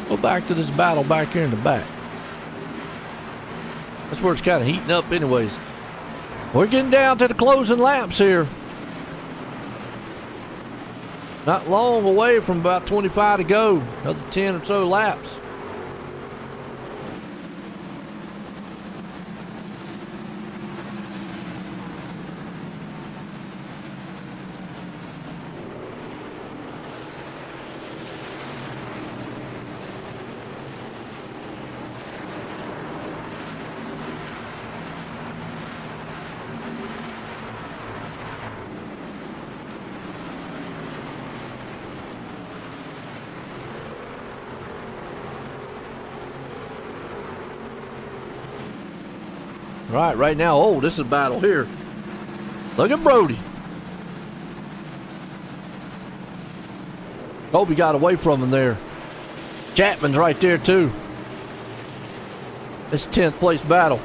Go back to this battle back here in the back. That's where it's kind of heating up anyways. We're getting down to the closing laps here. Not long away from about 25 to go. Another 10 or so laps. Right now, oh, this is a battle here. Look at Brody. Kobe got away from him there. Chapman's right there too. It's a 10th place battle.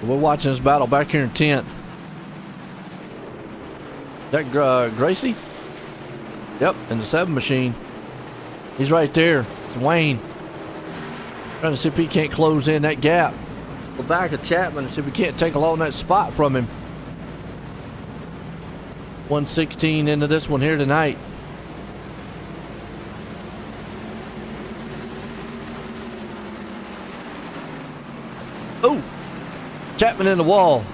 We're watching this battle back here in 10th. Is that Gracie? Yep, in the 7 machine. He's right there. It's Wayne. Trying to see if he can't close in that gap. Go back to Chapman and see if we can't take along that spot from him. 116 into this one here tonight. Oh! Chapman in the wall.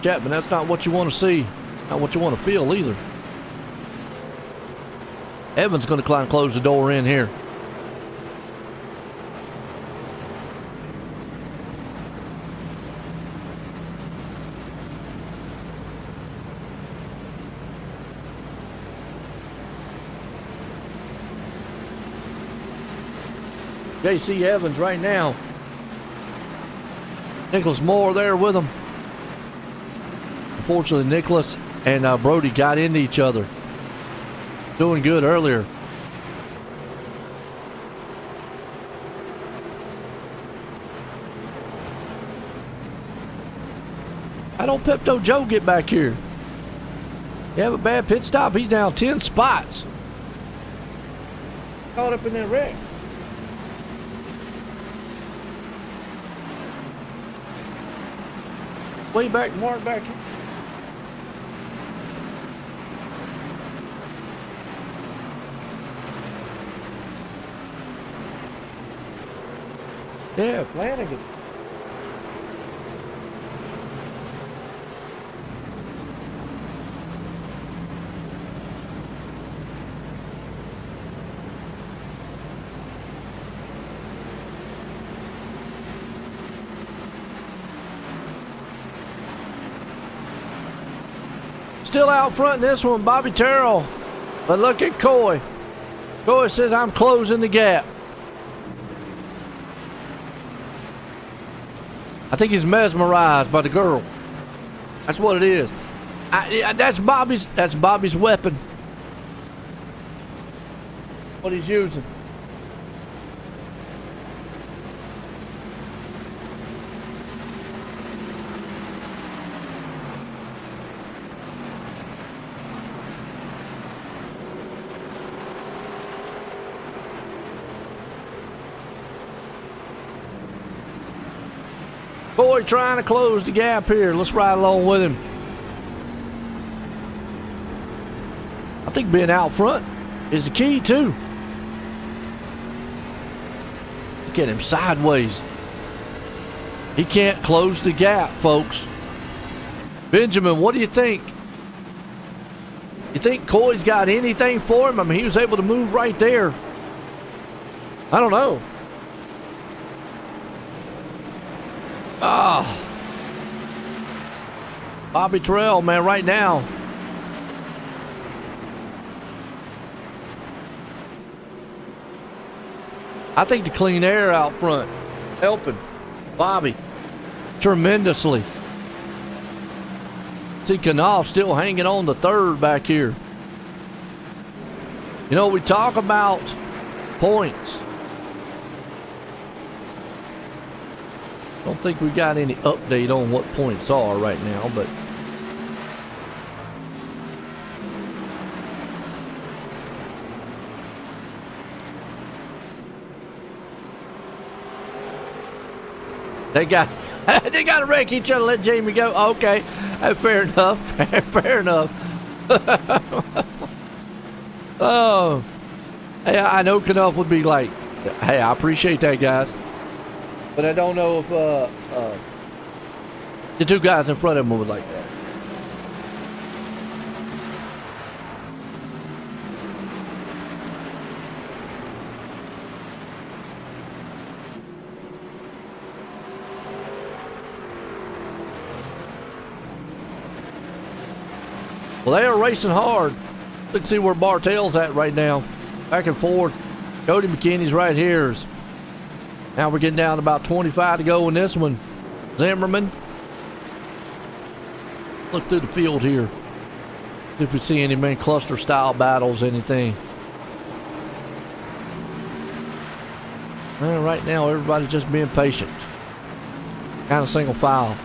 Chapman, that's not what you want to see. Not what you want to feel either. Evans going to try and close the door in here. JC Evans right now Nicholas Moore there with him. Unfortunately, Nicholas and Brody got into each other. Doing good earlier. How don't Pepto Joe get back here? You have a bad pit stop. He's down 10 spots. Caught up in that wreck. Way back, Mark back here. Yeah, Flanagan. Still out front in this one, Bobby Terrell. But look at Coy. Coy says, I'm closing the gap. I think he's mesmerized by the girl. That's what it is. That's Bobby's weapon. What he's using. Boy, trying to close the gap here. Let's ride along with him. I think being out front is the key too. Look at him sideways. He can't close the gap, folks. Benjamin, what do you think? You think Coy's got anything for him? I mean, he was able to move right there. I don't know. Ah, Bobby Terrell, man, right now. I think the clean air out front helping Bobby tremendously. See Knopf still hanging on the third back here. You know, we talk about points. Don't think we got any update on what points are right now, but they got to wreck each other. Let Jamie go. Okay, fair enough. Fair enough. Oh, hey, I know Knopf would be like, hey, I appreciate that, guys. But I don't know if the two guys in front of him would like that. Well, they are racing hard. Let's see where Bartell's at right now. Back and forth. Cody McKinney's right here. Now we're getting down to about 25 to go in this one. Zimmerman. Look through the field here. See if we see any main cluster style battles, anything. Well, right now everybody's just being patient. Kind of single file.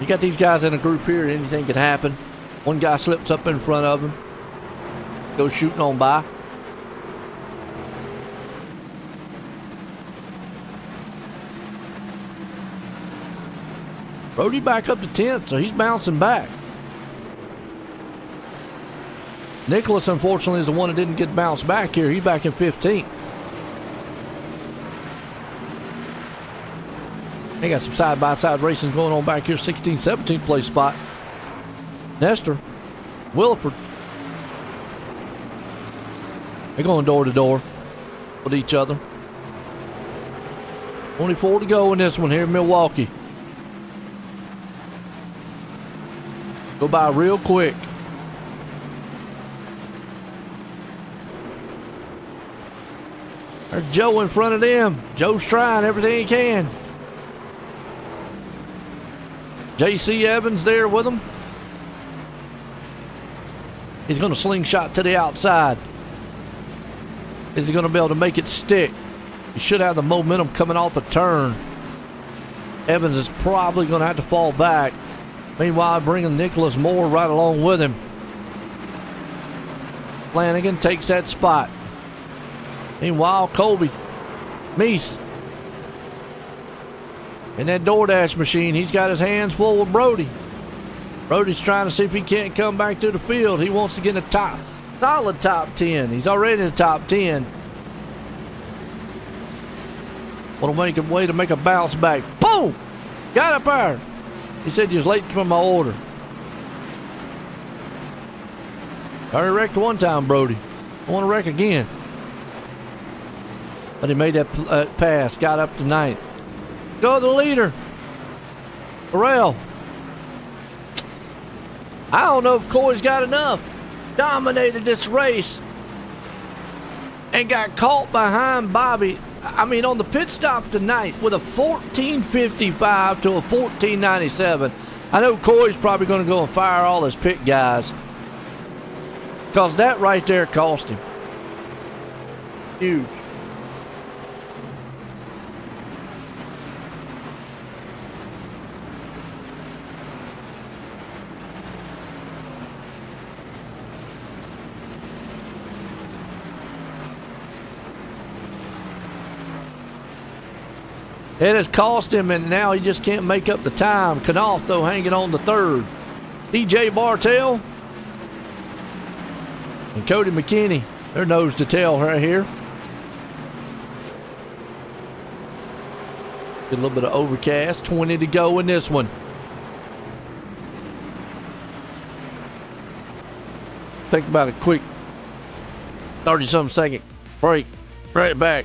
You got these guys in a group here, anything could happen. One guy slips up in front of him. Goes shooting on by. Brody back up to 10th, so he's bouncing back. Nicholas, unfortunately, is the one that didn't get bounced back here. He's back in 15th. They got some side-by-side racing going on back here. 16th, 17th place spot. Nestor, Williford. They're going door to door with each other. 24 to go in this one here in Milwaukee. Go by real quick. There's Joe in front of them. Joe's trying everything he can. J.C. Evans there with him. He's going to slingshot to the outside. Is he going to be able to make it stick? He should have the momentum coming off the turn. Evans is probably going to have to fall back. Meanwhile, bringing Nicholas Moore right along with him. Flanagan takes that spot. Meanwhile, Colby Meese in that DoorDash machine, he's got his hands full with Brody. Brody's trying to see if he can't come back to the field. He wants to get in the top, solid top 10. He's already in the top 10. What'll make a way to make a bounce back. Boom! Got up there. He said he was late for my order. I already wrecked one time, Brody. I want to wreck again. But he made that pass, got up to ninth. Go the leader. Burrell. I don't know if Coy's got enough. Dominated this race. And got caught behind Bobby. I mean, on the pit stop tonight with a 14.55 to a 14.97. I know Coy's probably going to go and fire all his pit guys. Because that right there cost him. Huge. It has cost him, and now he just can't make up the time. Knopf, though, hanging on the third. DJ Bartell and Cody McKinney, their nose to tail right here. Get a little bit of overcast. 20 to go in this one. Think about a quick 30-something second break. Right back.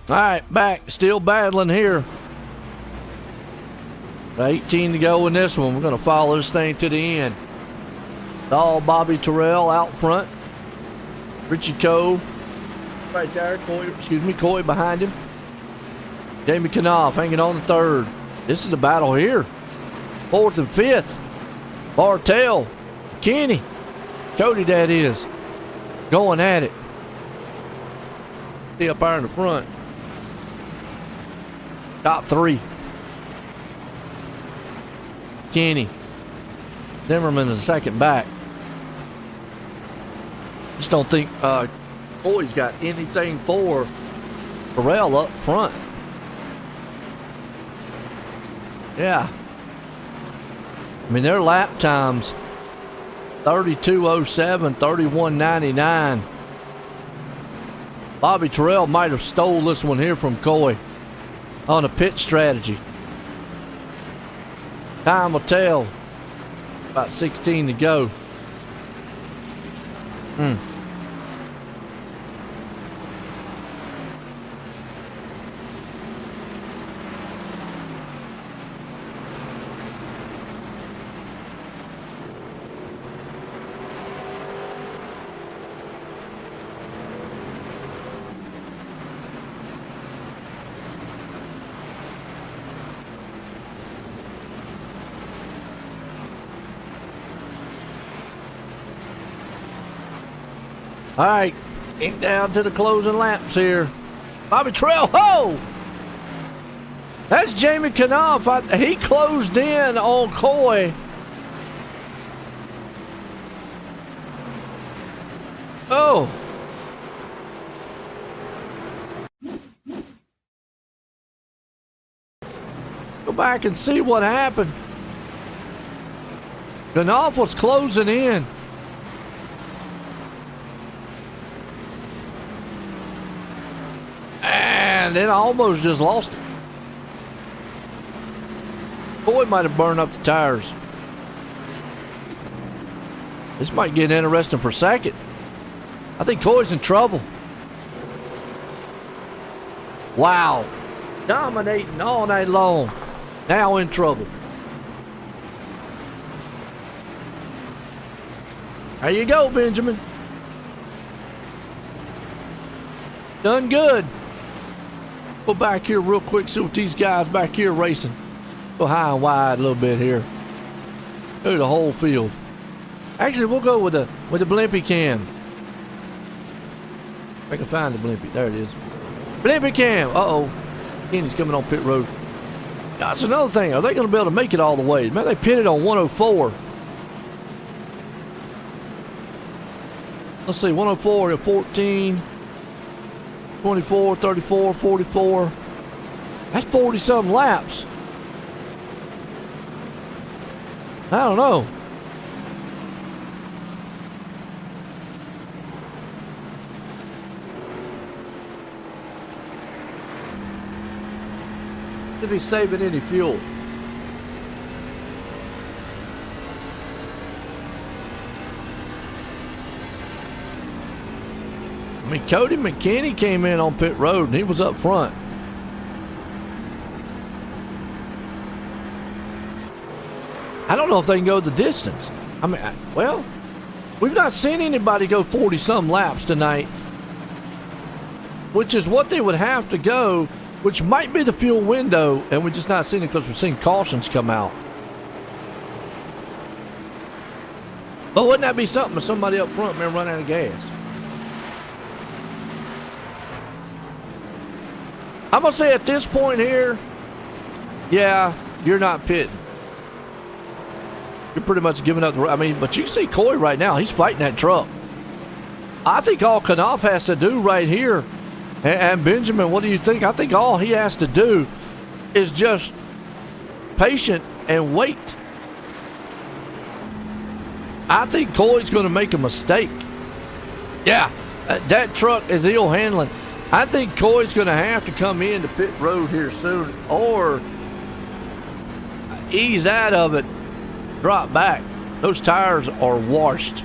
All right, back. Still battling here. 18 to go in this one. We're going to follow this thing to the end. All Bobby Terrell out front. Richie Cove right there. Coy behind him. Jamie Knopf hanging on the third. This is the battle here. Fourth and fifth. Bartell, Kenny, Cody, that is, going at it. See up there in the front. Top three. Kenny. Zimmerman is the second back. Just don't think Coy's got anything for Burrell up front. Yeah. I mean, their lap times 32:07, 31:99. Bobby Terrell might have stole this one here from Coy on a pit strategy. Time will tell. About 16 to go. All right, ink down to the closing laps here. Bobby Terrell, ho! That's Jamie Knopf. He closed in on Coy. Oh. Go back and see what happened. Knopf was closing in. And then I almost just lost it. Boy, might have burned up the tires. This might get interesting for second. I think Coy's in trouble. Wow. Dominating all night long. Now in trouble. There you go, Benjamin. Done good. Go back here real quick, see what these guys back here racing. Go high and wide a little bit here. Go to the whole field. Actually, we'll go with the Blimpie cam. If I can find the Blimpie. There it is. Blimpie cam. Uh-oh. Kenny's coming on pit road. That's another thing. Are they going to be able to make it all the way? Man, they pitted on 104. Let's see. 104, 14, 24, 34, 44. That's 40-something laps. I don't know. Should be saving any fuel. I mean, Cody McKinney came in on pit road and he was up front. I don't know if they can go the distance. I mean, well, we've not seen anybody go 40-some laps tonight, which is what they would have to go, which might be the fuel window, and we're just not seeing it because we've seen cautions come out. But wouldn't that be something if somebody up front may run out of gas? I'm going to say at this point here, yeah, you're not pitting. You're pretty much giving up the... I mean, but you see Coy right now. He's fighting that truck. I think all Knopf has to do right here, and Benjamin, what do you think? I think all he has to do is just patient and wait. I think Coy's going to make a mistake. Yeah, that truck is ill handling. I think Coy's going to have to come into pit road here soon or ease out of it, drop back. Those tires are washed.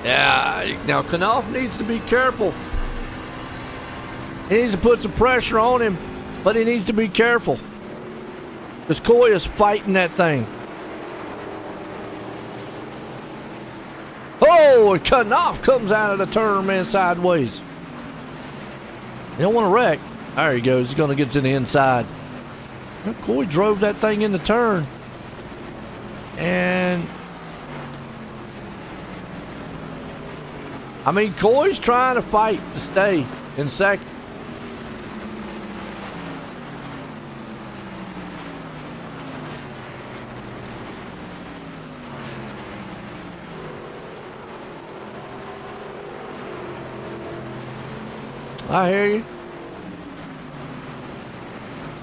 Yeah, now Knopf needs to be careful. He needs to put some pressure on him, but he needs to be careful. Because Coy is fighting that thing. Oh, Knopf comes out of the turn, man, sideways. You don't want to wreck. There he goes. He's going to get to the inside. Well, Coy drove that thing in the turn. And... I mean, Coy's trying to fight to stay in second. I hear you.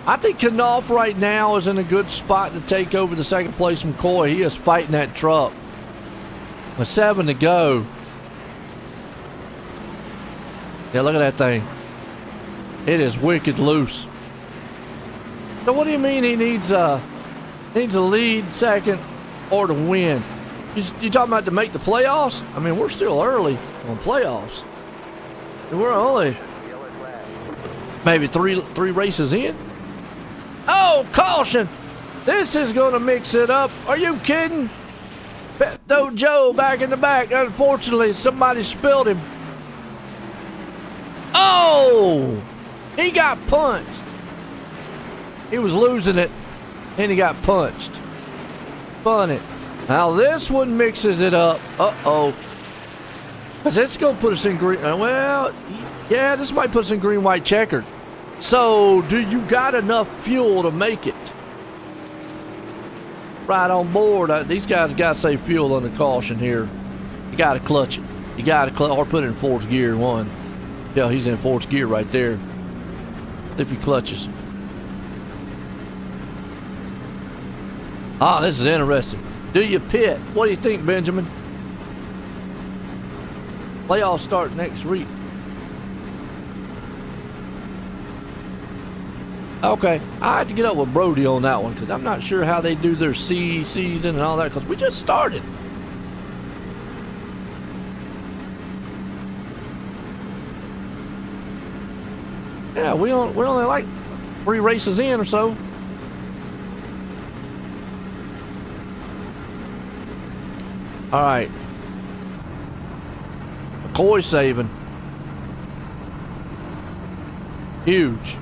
I think Knopf right now is in a good spot to take over the second place from Coy. He is fighting that truck. With 7 to go. Yeah, look at that thing. It is wicked loose. So what do you mean he needs a lead second or to win? You talking about to make the playoffs? I mean, we're still early on playoffs. We're only maybe three races in. Oh, caution! This is going to mix it up. Are you kidding? Throw Joe back in the back. Unfortunately, somebody spilled him. Oh! He got punched. He was losing it, and he got punched. Spun it. Now this one mixes it up. Uh-oh. Because it's going to put us in green. Well, yeah, this might put us in green, white, checkered. So, do you got enough fuel to make it? Right on board. These guys got to save fuel under caution here. You got to clutch it. You got to clutch, or put it in fourth gear. One. Yeah, he's in fourth gear right there. If he clutches. Ah, this is interesting. Do you pit? What do you think, Benjamin? Playoffs start next week. Okay, I have to get up with Brody on that one because I'm not sure how they do their season and all that because we just started. Yeah, we're only like 3 races in or so. All right. McCoy saving. Huge.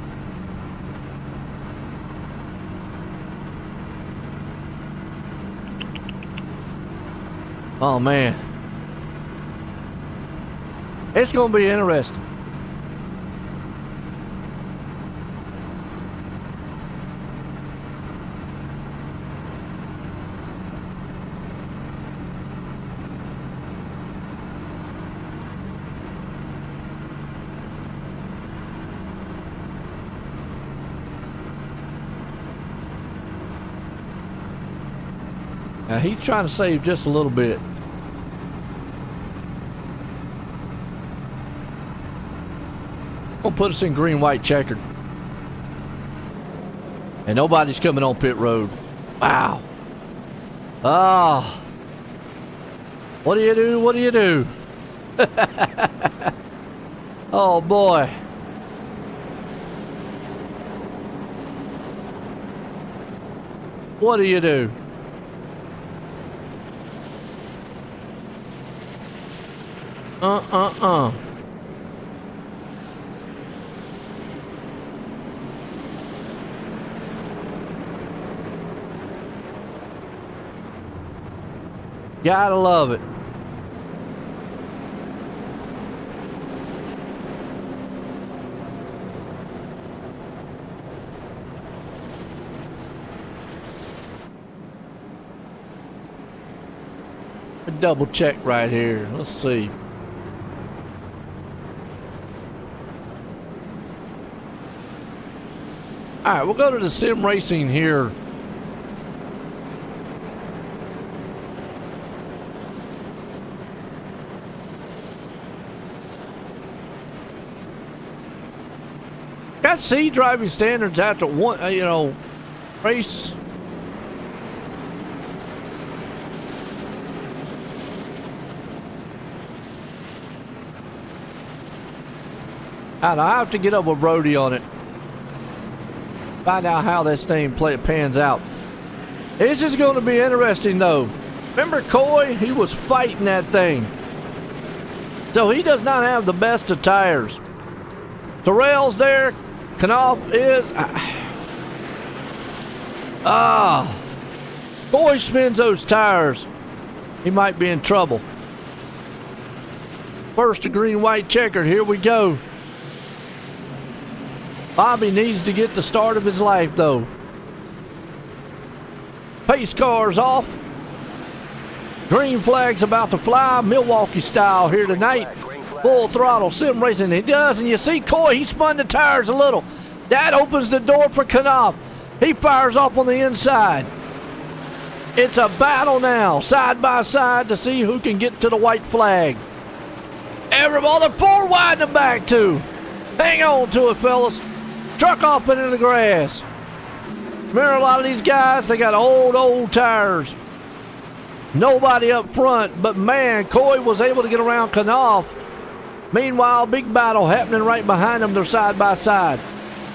Oh, man. It's going to be interesting. Now he's trying to save just a little bit. Gonna put us in green, white, checkered. And nobody's coming on pit road. Wow. Ah. What do you do? What do you do? Oh boy. What do you do? Gotta love it. A double check right here. Let's see. All right, we'll go to the sim racing here. Got C driving standards after one, race. And I have to get up with Brody on it. Find out how this thing pans out. This is going to be interesting, though. Remember Coy? He was fighting that thing. So he does not have the best of tires. Terrell's there. Knopf is. Coy spins those tires. He might be in trouble. First to green, white, checkered. Here we go. Bobby needs to get the start of his life, though. Pace car's off. Green flag's about to fly, Milwaukee style here tonight. Full throttle sim racing. He does, and you see Coy, he spun the tires a little. That opens the door for Knopf. He fires off on the inside. It's a battle now, side by side, to see who can get to the white flag. Everybody, they're 4 wide in the back, too. Hang on to it, fellas. Truck off into the grass. Remember, a lot of these guys, they got old tires. Nobody up front, but man, Coy was able to get around Knopf. Meanwhile, big battle happening right behind them. They're side by side.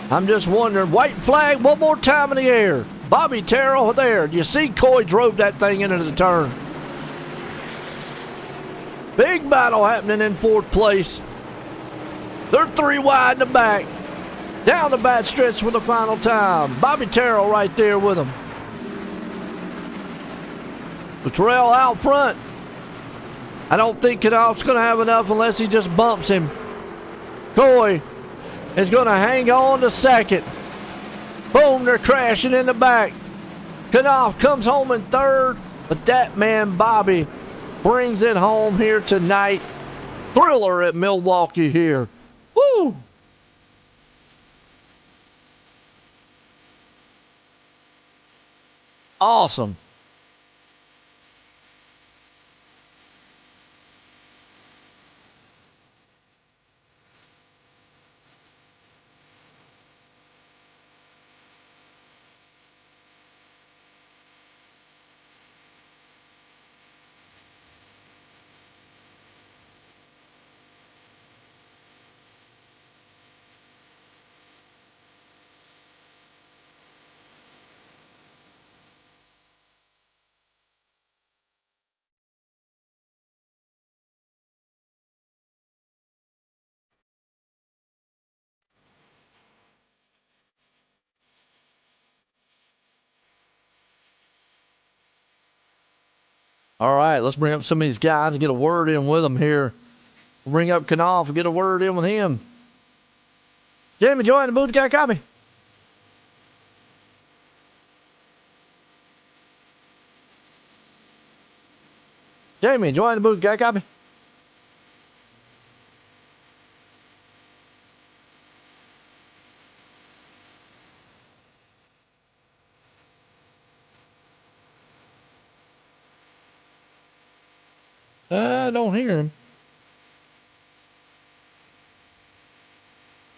I'm just wondering, white flag one more time in the air. Bobby Terrell there. You see Coy drove that thing into the turn. Big battle happening in 4th place. They're 3 wide in the back. Down the back stretch for the final time. Bobby Terrell right there with him. The Terrell out front. I don't think Knopf's going to have enough unless he just bumps him. Coy is going to hang on to second. Boom, they're crashing in the back. Knopf comes home in third, but that man Bobby brings it home here tonight. Thriller at Milwaukee here. Woo! Awesome. All right, let's bring up some of these guys and get a word in with them here. We'll bring up Knopf and get a word in with him. Jamie, join the booth, got a copy? Jamie, join the booth, got a copy? I don't hear him.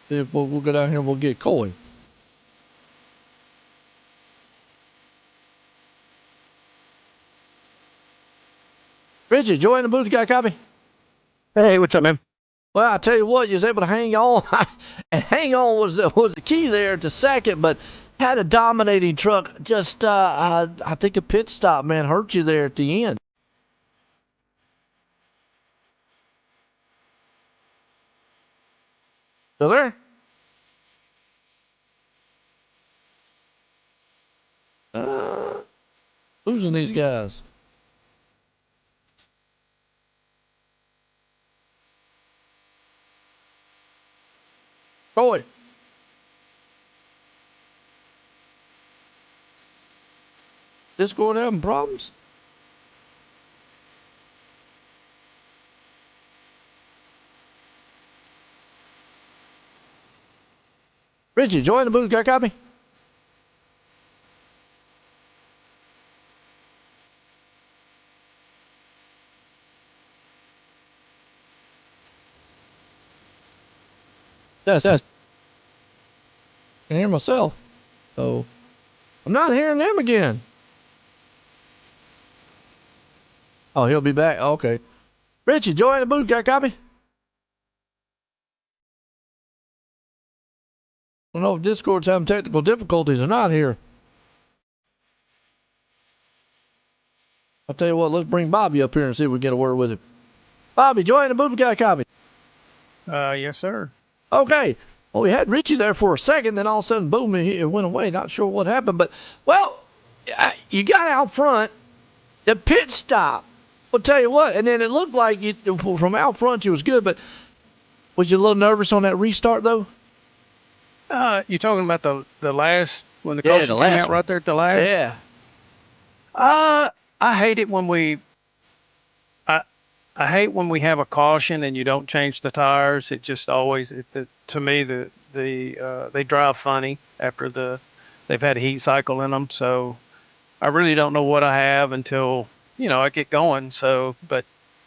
If we'll go down here and we'll get Coy. Richie, join the booth, got a copy? Hey, what's up, man? Well, I tell you what, you was able to hang on, and hang on was the key there to second, but had a dominating truck. Just, I think a pit stop, man, hurt you there at the end. Still there? Losing these guys. Coy. Discord having problems? Richie, join the booth, got a copy? Yes. I can hear myself. So, I'm not hearing them again. Oh, he'll be back. Oh, okay. Richie, join the booth, got a copy? I don't know if Discord's having technical difficulties or not here. I'll tell you what, let's bring Bobby up here and see if we can get a word with him. Bobby, join the booth, got a copy? Yes, sir. Okay. Well, we had Richie there for a second, then all of a sudden, boom, it went away. Not sure what happened, but, well, you got out front. The pit stop. I'll tell you what, and then it looked like you, from out front you was good, but was you a little nervous on that restart, though? You talking about the last, when the Yeah, caution the came last out one. right there at the last? Yeah. I hate it when I hate when we have a caution and you don't change the tires. It just always, to me, they drive funny after they've had a heat cycle in them. So I really don't know what I have until, I get going. So, but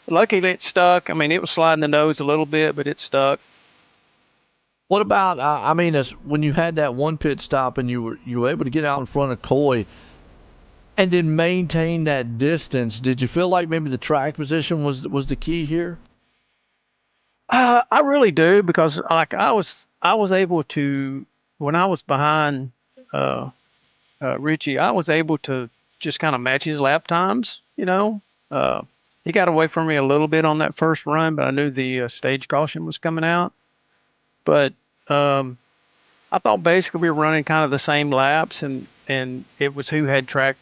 luckily it stuck. I mean, it was sliding the nose a little bit, but it stuck. What about, as when you had that one pit stop and you were able to get out in front of Coy and then maintain that distance, did you feel like maybe the track position was the key here? I really do, because like I was able to, when I was behind Richie, I was able to just kind of match his lap times. He got away from me a little bit on that first run, but I knew the stage caution was coming out. But I thought basically we were running kind of the same laps, and it was who had track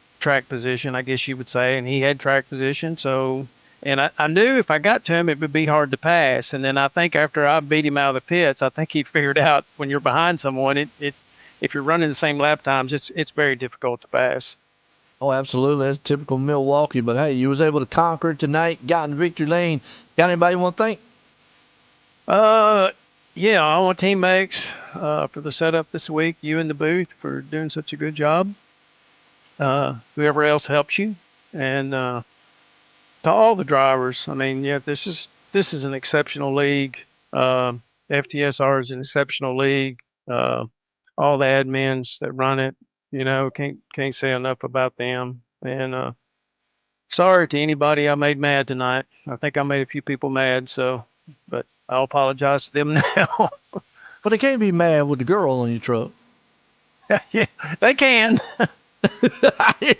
position, I guess you would say, and he had track position. So, And I knew if I got to him, it would be hard to pass. And then I think after I beat him out of the pits, I think he figured out when you're behind someone, if you're running the same lap times, it's very difficult to pass. Oh, absolutely. That's typical Milwaukee. But hey, you was able to conquer it tonight. Got in victory lane. Got anybody you want to thank? Yeah, all my teammates for the setup this week. You in the booth for doing such a good job. Whoever else helps you, and to all the drivers. I mean, yeah, this is an exceptional league. FTSR is an exceptional league. Uh, all the admins that run it, can't say enough about them. And sorry to anybody I made mad tonight. I think I made a few people mad, but I'll apologize to them now. But they can't be mad with the girl on your truck. Yeah, they can.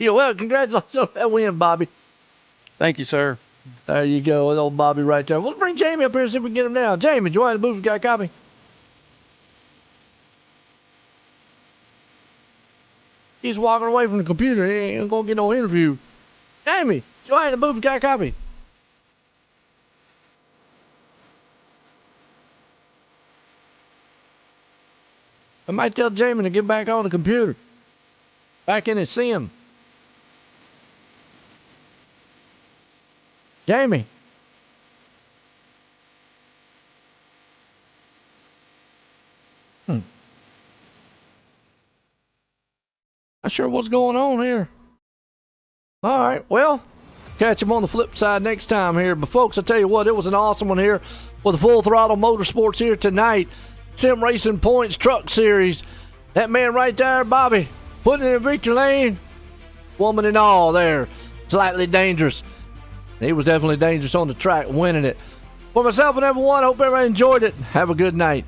Well, congratulations on that win, Bobby. Thank you, sir. There you go. That's old Bobby right there. Let's bring Jamie up here and see if we can get him now. Jamie, join the booth. Got a copy? He's walking away from the computer. He ain't going to get no interview. Jamie, join the booth. Got a copy? I might tell Jamie to get back on the computer. Back in his sim. Jamie. Not sure what's going on here. All right, well, catch him on the flip side next time here. But folks, I tell you what, it was an awesome one here with the Full Throttle Motorsports here tonight. Sim Racing Points Truck Series. That man right there, Bobby, putting it in victory lane. Woman and all there. Slightly dangerous. He was definitely dangerous on the track, winning it. For myself and everyone, hope everybody enjoyed it. Have a good night.